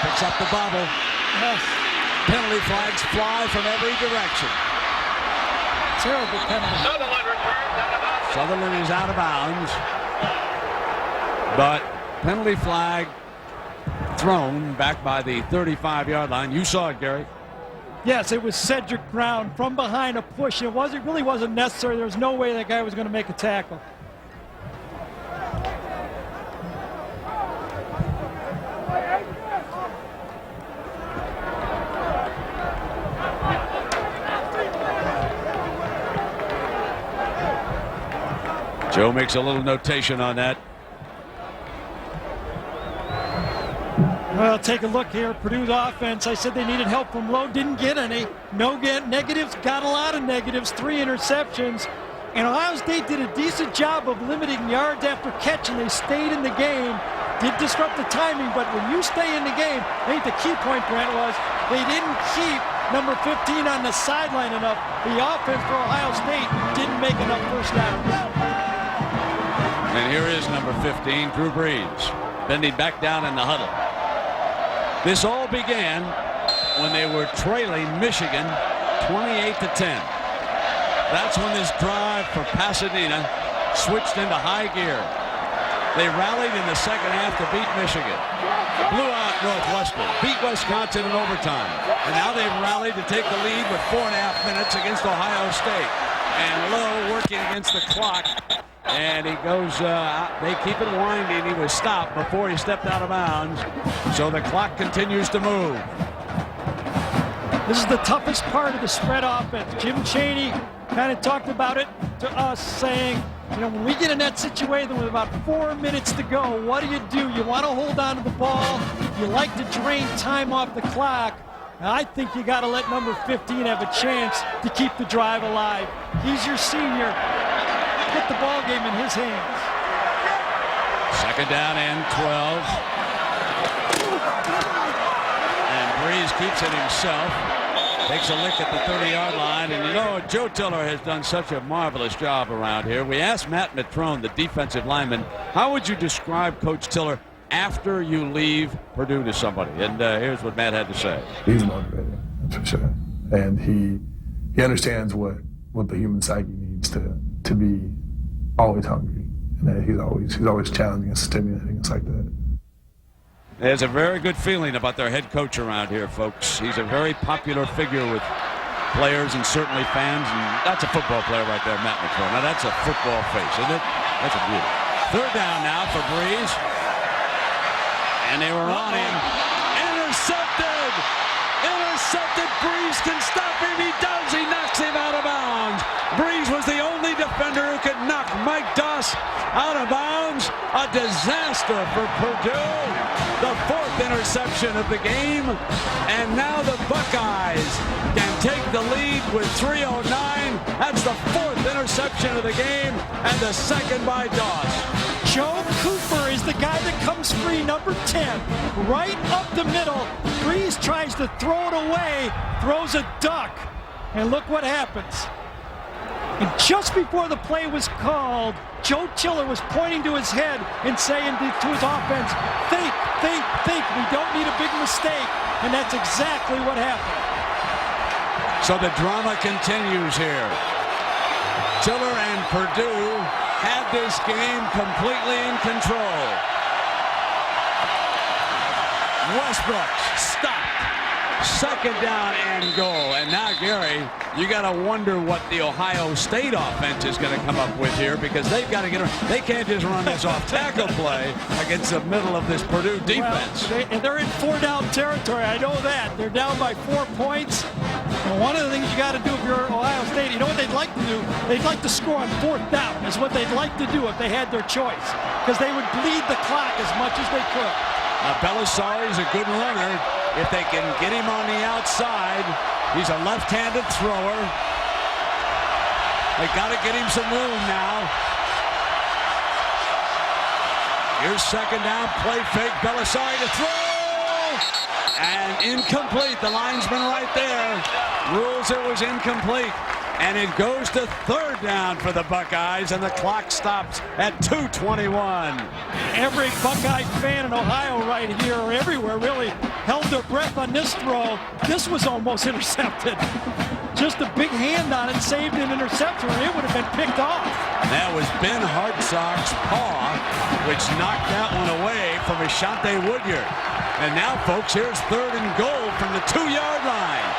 [SPEAKER 1] Picks up the bobble.
[SPEAKER 2] Yes.
[SPEAKER 1] Penalty flags fly from every direction.
[SPEAKER 2] Terrible penalty.
[SPEAKER 1] Sutherland is out of bounds, but penalty flag thrown back by the 35-yard line. You saw it, Gary.
[SPEAKER 2] Yes, it was Cedric Brown from behind a push. It really wasn't necessary. There was no way that guy was going to make a tackle.
[SPEAKER 1] Joe makes a little notation on that.
[SPEAKER 2] Well, take a look here. Purdue's offense, I said they needed help from low, didn't get any. No negatives, got a lot of negatives, 3 interceptions. And Ohio State did a decent job of limiting yards after catch, and they stayed in the game. Did disrupt the timing, but when you stay in the game, I think the key point, Brent, was they didn't keep number 15 on the sideline enough. The offense for Ohio State didn't make enough first downs.
[SPEAKER 1] And here is number 15, Drew Brees, bending back down in the huddle. This all began when they were trailing Michigan 28-10. That's when this drive for Pasadena switched into high gear. They rallied in the second half to beat Michigan. Blew out Northwestern, beat Wisconsin in overtime. And now they've rallied to take the lead with 4.5 minutes against Ohio State. And Lowe working against the clock. And he goes, they keep it winding. He was stopped before he stepped out of bounds. So the clock continues to move.
[SPEAKER 2] This is the toughest part of the spread offense. Jim Chaney kind of talked about it to us, saying, you know, when we get in that situation with about 4 minutes to go, what do? You want to hold on to the ball. You like to drain time off the clock. And I think you got to let number 15 have a chance to keep the drive alive. He's your senior. the ball game in his hands.
[SPEAKER 1] Second down and 12. And Breeze keeps it himself. Takes a lick at the 30-yard line. And you know, Joe Tiller has done such a marvelous job around here. We asked Matt Matrone, the defensive lineman, how would you describe Coach Tiller after you leave Purdue to somebody? And here's what Matt had to say.
[SPEAKER 9] He's motivated, that's for sure. And he understands what the human psyche needs to be always hungry. And that he's always challenging and stimulating us like that.
[SPEAKER 1] There's a very good feeling about their head coach around here, folks. He's a very popular figure with players and certainly fans. And that's a football player right there, Matt McClure. Now that's a football face, isn't it? That's a beauty. Third down now for Breeze. And they were on him. Intercepted! Intercepted! Breeze can stop him. He does. He knocks him out of bounds. Breeze was the only defender who could knock Mike Doss out of bounds. A disaster for Purdue. The fourth interception of the game. And now the Buckeyes can take the lead with 3:09. That's the fourth interception of the game and the second by Doss.
[SPEAKER 2] Joe Cooper is the guy that comes free, number 10, right up the middle. Breeze tries to throw it away, throws a duck, and look what happens. And just before the play was called, Joe Tiller was pointing to his head and saying to his offense, think, think, think. We don't need a big mistake. And that's exactly what happened.
[SPEAKER 1] So the drama continues here. Tiller and Purdue had this game completely in control. Westbrook stopped. Second down and goal. And now, Gary, you got to wonder what the Ohio State offense is going to come up with here, because they've got to get around. They can't just run this off tackle play against the middle of this Purdue defense.
[SPEAKER 2] Well, they're in 4-down territory. I know that. They're down by 4 points. And one of the things you got to do if you're Ohio State, you know what they'd like to do? They'd like to score on 4th down is what they'd like to do if they had their choice, because they would bleed the clock as much as they could.
[SPEAKER 1] Belisari's a good runner. If they can get him on the outside, he's a left-handed thrower. They got to get him some room now. Here's second down, play fake, Belisari to throw, and incomplete. The linesman right there rules it was incomplete. And it goes to third down for the Buckeyes, and the clock stops at 2:21.
[SPEAKER 2] Every Buckeye fan in Ohio right here, or everywhere really, held their breath on this throw. This was almost intercepted. Just a big hand on it, saved an interception, or it would have been picked off.
[SPEAKER 1] That was Ben Hartsock's paw, which knocked that one away from Ashante Woodyard. And now, folks, here's third and goal from the 2-yard line.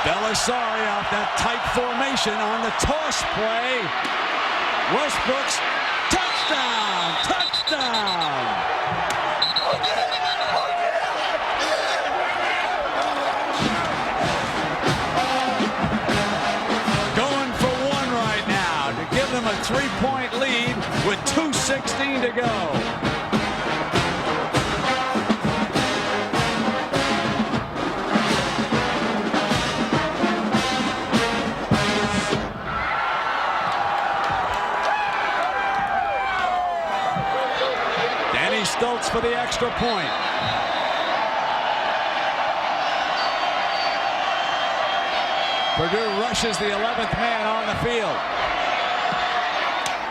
[SPEAKER 1] Belisari off that tight formation on the toss play. Westbrook's touchdown! Touchdown! Going for one right now to give them a 3-point lead with 2:16 to go. Stoltz for the extra point. Purdue rushes the 11th man on the field.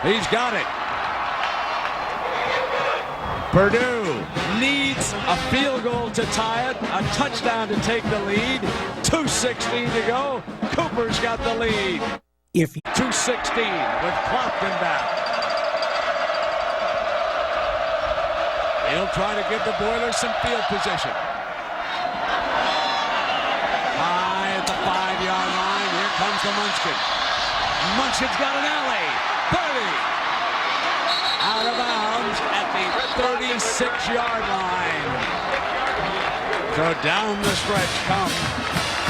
[SPEAKER 1] He's got it. Purdue needs a field goal to tie it, a touchdown to take the lead. 2:16 to go. Cooper's got the lead. 2:16 with Clopton back. He'll try to give the Boilers some field position. High at the 5-yard line. Here comes the Munchkin. Munchkin's got an alley. 30. Out of bounds at the 36-yard line. So down the stretch come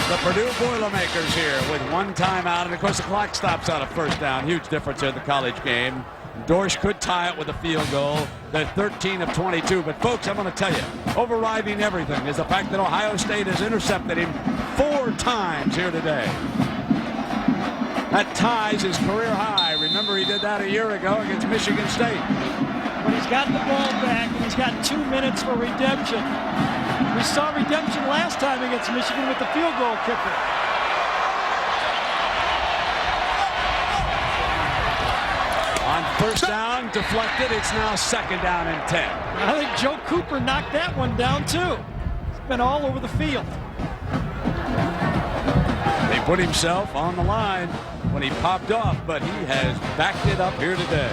[SPEAKER 1] the Purdue Boilermakers here with one timeout. And, of course, the clock stops out of first down. Huge difference in the college game. Dorsch could tie it with a field goal. They're 13 of 22. But, folks, I'm going to tell you, overriding everything is the fact that Ohio State has intercepted him 4 times here today. That ties his career high. Remember, he did that a year ago against Michigan State.
[SPEAKER 2] But he's got the ball back, and he's got 2 minutes for redemption. We saw redemption last time against Michigan with the field goal kicker.
[SPEAKER 1] On first down, deflected. It's now second down and 10.
[SPEAKER 2] I think Joe Cooper knocked that one down, too. He's been all over the field.
[SPEAKER 1] He put himself on the line when he popped off, but he has backed it up here today.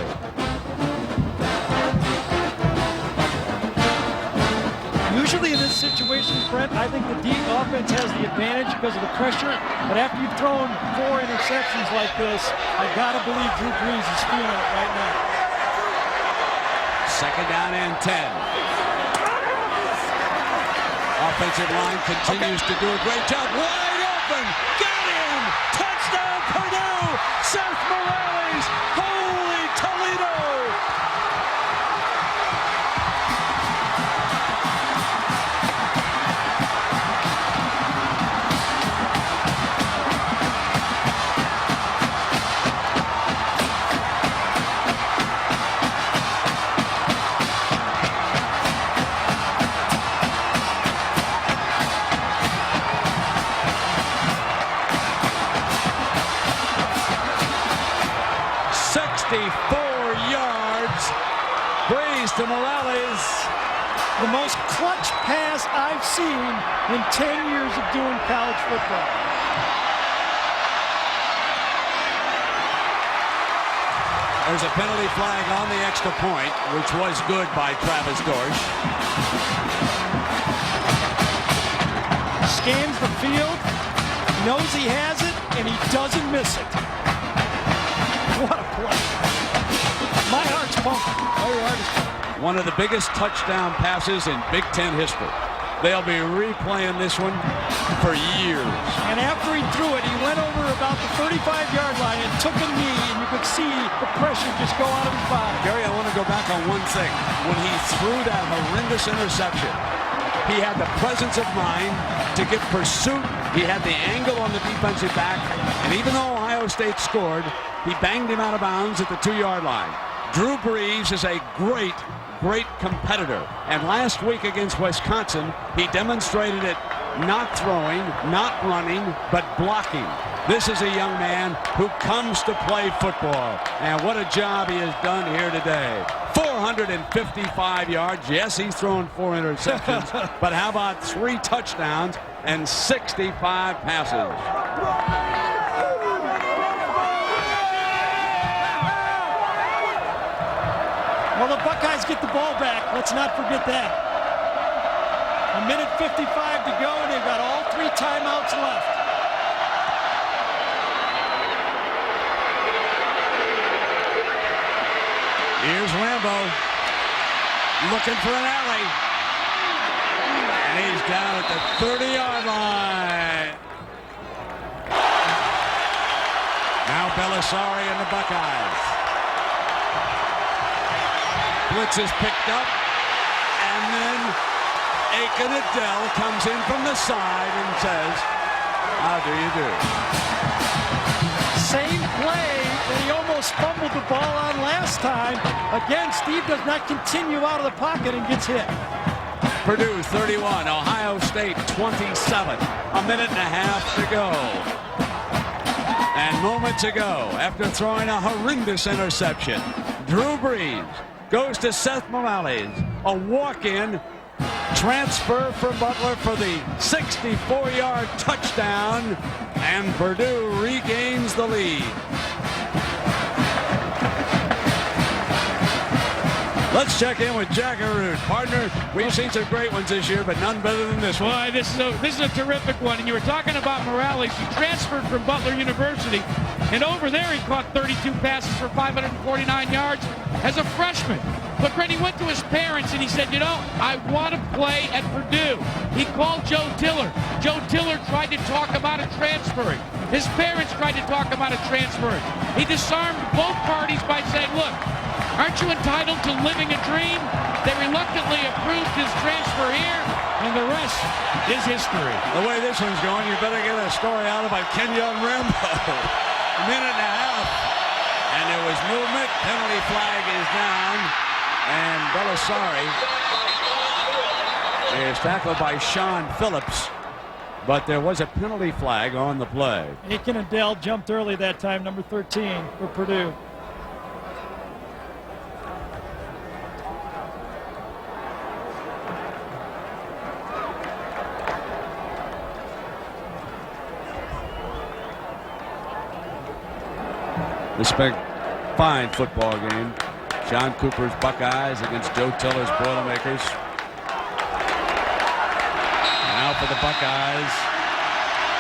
[SPEAKER 2] Usually in this situation, Brent, I think the deep offense has the advantage because of the pressure. But after you've thrown 4 interceptions like this, I gotta believe Drew Brees is feeling it right now.
[SPEAKER 1] Second down and 10. Offensive line continues to do a great job. Wide open. Got him. Touchdown Purdue. Seth Morales. Holy Toledo. To Morales.
[SPEAKER 2] The most clutch pass I've seen in 10 years of doing college football.
[SPEAKER 1] There's a penalty flag on the extra point, which was good by Travis Dorsch.
[SPEAKER 2] Scans the field, knows he has it, and he doesn't miss it. What a play. My heart's pumping. My heart is pumping.
[SPEAKER 1] One of the biggest touchdown passes in Big Ten history. They'll be replaying this one for years.
[SPEAKER 2] And after he threw it, he went over about the 35-yard line and took a knee, and you could see the pressure just go out of his body.
[SPEAKER 1] Gary, I want to go back on one thing. When he threw that horrendous interception, he had the presence of mind to get pursuit. He had the angle on the defensive back. And even though Ohio State scored, he banged him out of bounds at the 2-yard line. Drew Brees is a great competitor. And last week against Wisconsin, he demonstrated it not throwing, not running, but blocking. This is a young man who comes to play football. And what a job he has done here today. 455 yards. Yes, he's thrown 4 interceptions. But how about 3 touchdowns and 65 passes?
[SPEAKER 2] Well, the Buckeyes get the ball back. Let's not forget that. 1:55 to go, and they've got all 3 timeouts left.
[SPEAKER 1] Here's Rambo looking for an alley. And he's down at the 30-yard line. Now Belisari and the Buckeyes. Blitz is picked up, and then Aiken Adele comes in from the side and says, how do you do?
[SPEAKER 2] Same play that he almost fumbled the ball on last time. Again, Steve does not continue out of the pocket and gets hit.
[SPEAKER 1] Purdue 31, Ohio State 27. A minute and a half to go. And moments ago, after throwing a horrendous interception, Drew Brees goes to Seth Morales, a walk-in transfer from Butler for the 64-yard touchdown, and Purdue regains the lead. Let's check in with Jack Arute. Partner, we've seen some great ones this year, but none better than this one.
[SPEAKER 3] Boy, this is a terrific one. And you were talking about Morales. He transferred from Butler University, and over there he caught 32 passes for 549 yards as a freshman. But Brent, he went to his parents and he said, you know, I want to play at Purdue. He called Joe Tiller. Joe Tiller tried to talk him out of transferring. His parents tried to talk him out of transferring. He disarmed both parties by saying, look, aren't you entitled to living a dream? They reluctantly approved his transfer here, and the rest is history.
[SPEAKER 1] The way this one's going, you better get a story out about Kenyon Rambo. minute and a half. And there was movement. Penalty flag is down. And Belisari is tackled by Sean Phillips. But there was a penalty flag on the play.
[SPEAKER 2] Aiken and Dell jumped early that time, number 13 for Purdue.
[SPEAKER 1] This big, fine football game. John Cooper's Buckeyes against Joe Tiller's Boilermakers. Now for the Buckeyes.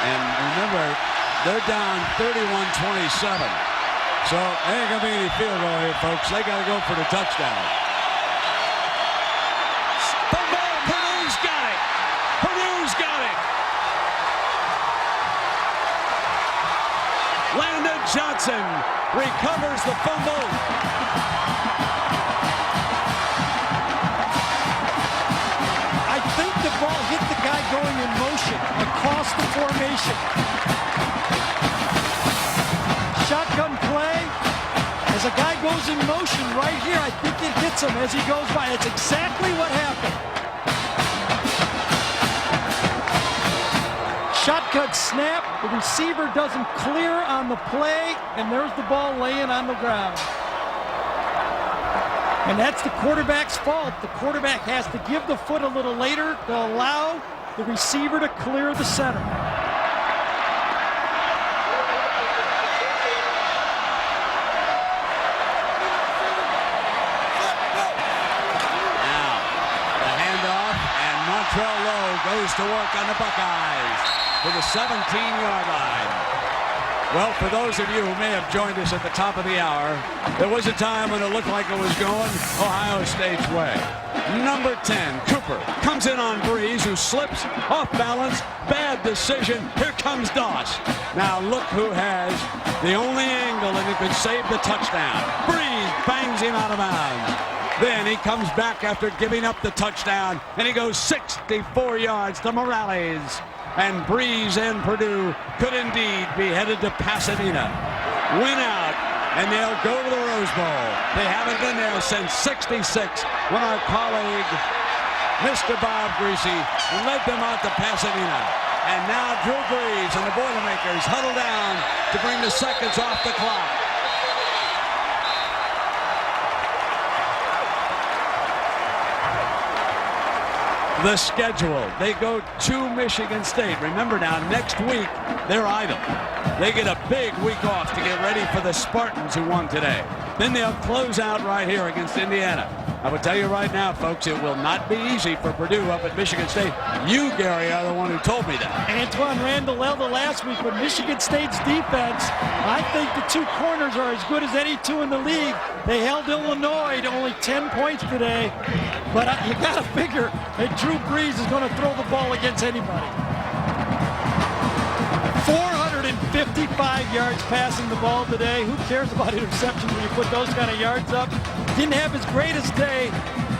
[SPEAKER 1] And remember, they're down 31-27. So there ain't gonna be any field goal here, folks. They gotta go for the touchdown. Fumble! Purdue's got it! Purdue's got it! Landon Johnson recovers the fumble.
[SPEAKER 2] I think the ball hit the guy going in motion across the formation. Shotgun play. As a guy goes in motion right here, I think it hits him as he goes by. That's exactly what happened. Shotgun snap. The receiver doesn't clear on the play, and there's the ball laying on the ground. And that's the quarterback's fault. The quarterback has to give the foot a little later to allow the receiver to clear the center.
[SPEAKER 1] Now, the handoff, and Montrell Lowe goes to work on the Buckeyes to the 17-yard line. Well, for those of you who may have joined us at the top of the hour, there was a time when it looked like it was going Ohio State's way. Number 10, Cooper, comes in on Breeze, who slips off balance. Bad decision. Here comes Doss. Now look who has the only angle and who could save the touchdown. Breeze bangs him out of bounds. Then he comes back after giving up the touchdown, and he goes 64 yards to Morales. And Breeze and Purdue could indeed be headed to Pasadena. Win out, and they'll go to the Rose Bowl. They haven't been there since '66 when our colleague, Mr. Bob Greasy, led them out to Pasadena. And now Drew Brees and the Boilermakers huddle down to bring the seconds off the clock. The schedule. They go to Michigan State. Remember now, next week, they're idle. They get a big week off to get ready for the Spartans who won today. Then they'll close out right here against Indiana. I will tell you right now, folks, it will not be easy for Purdue up at Michigan State. You, Gary, are the one who told me that.
[SPEAKER 2] Antoine Randall Elder last week with Michigan State's defense. I think the two corners are as good as any two in the league. They held Illinois to only 10 points today. But you got to figure that Drew Brees is going to throw the ball against anybody. 455 yards passing the ball today. Who cares about interceptions when you put those kind of yards up? Didn't have his greatest day,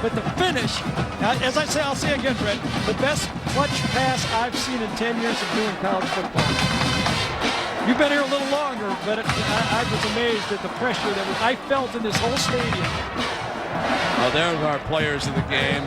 [SPEAKER 2] but the finish, as I say, I'll say again, Brett, the best clutch pass I've seen in 10 years of doing college football. You've been here a little longer, but I was amazed at the pressure that I felt in this whole stadium.
[SPEAKER 1] Well, there's our players of the game.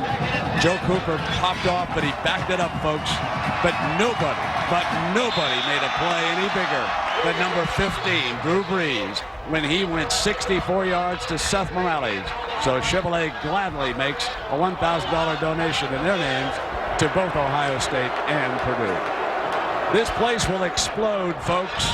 [SPEAKER 1] Joe Cooper popped off, but he backed it up, folks. But nobody made a play any bigger than number 15, Drew Brees, when he went 64 yards to Seth Morales. So Chevrolet gladly makes a $1,000 donation in their names to both Ohio State and Purdue. This place will explode, folks.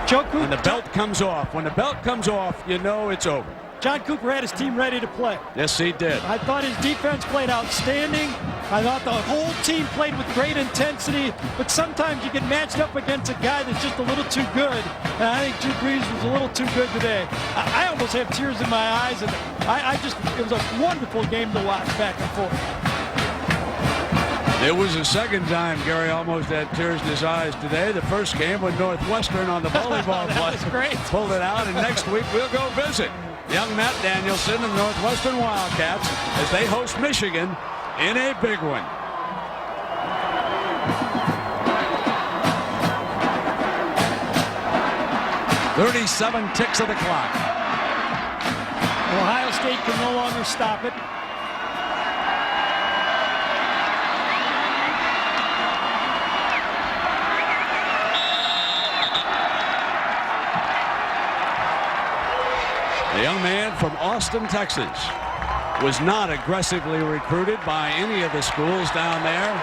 [SPEAKER 2] Joe Cooper.
[SPEAKER 1] When the belt comes off. When the belt comes off, you know it's over.
[SPEAKER 2] John Cooper had his team ready to play.
[SPEAKER 1] Yes, he did.
[SPEAKER 2] I thought his defense played outstanding. I thought the whole team played with great intensity, but sometimes you get matched up against a guy that's just a little too good, and I think Drew Brees was a little too good today. I almost have tears in my eyes, and it was a wonderful game to watch back and forth.
[SPEAKER 1] It was the second time Gary almost had tears in his eyes today. The first game when Northwestern on the volleyball
[SPEAKER 2] that was great.
[SPEAKER 1] Pulled it out, and next week we'll go visit young Matt Danielson and Northwestern Wildcats as they host Michigan in a big one. 37 ticks of the clock.
[SPEAKER 2] Ohio State can no longer stop it.
[SPEAKER 1] The young man from Austin, Texas, was not aggressively recruited by any of the schools down there.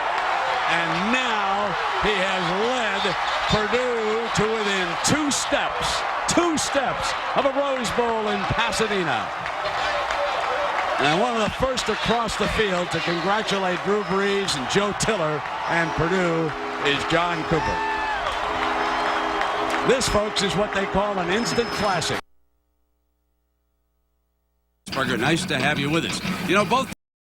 [SPEAKER 1] And now he has led Purdue to within 2 steps of a Rose Bowl in Pasadena. And one of the first across the field to congratulate Drew Brees and Joe Tiller and Purdue is John Cooper. This, folks, is what they call an instant classic. Nice to have you with us. You know, both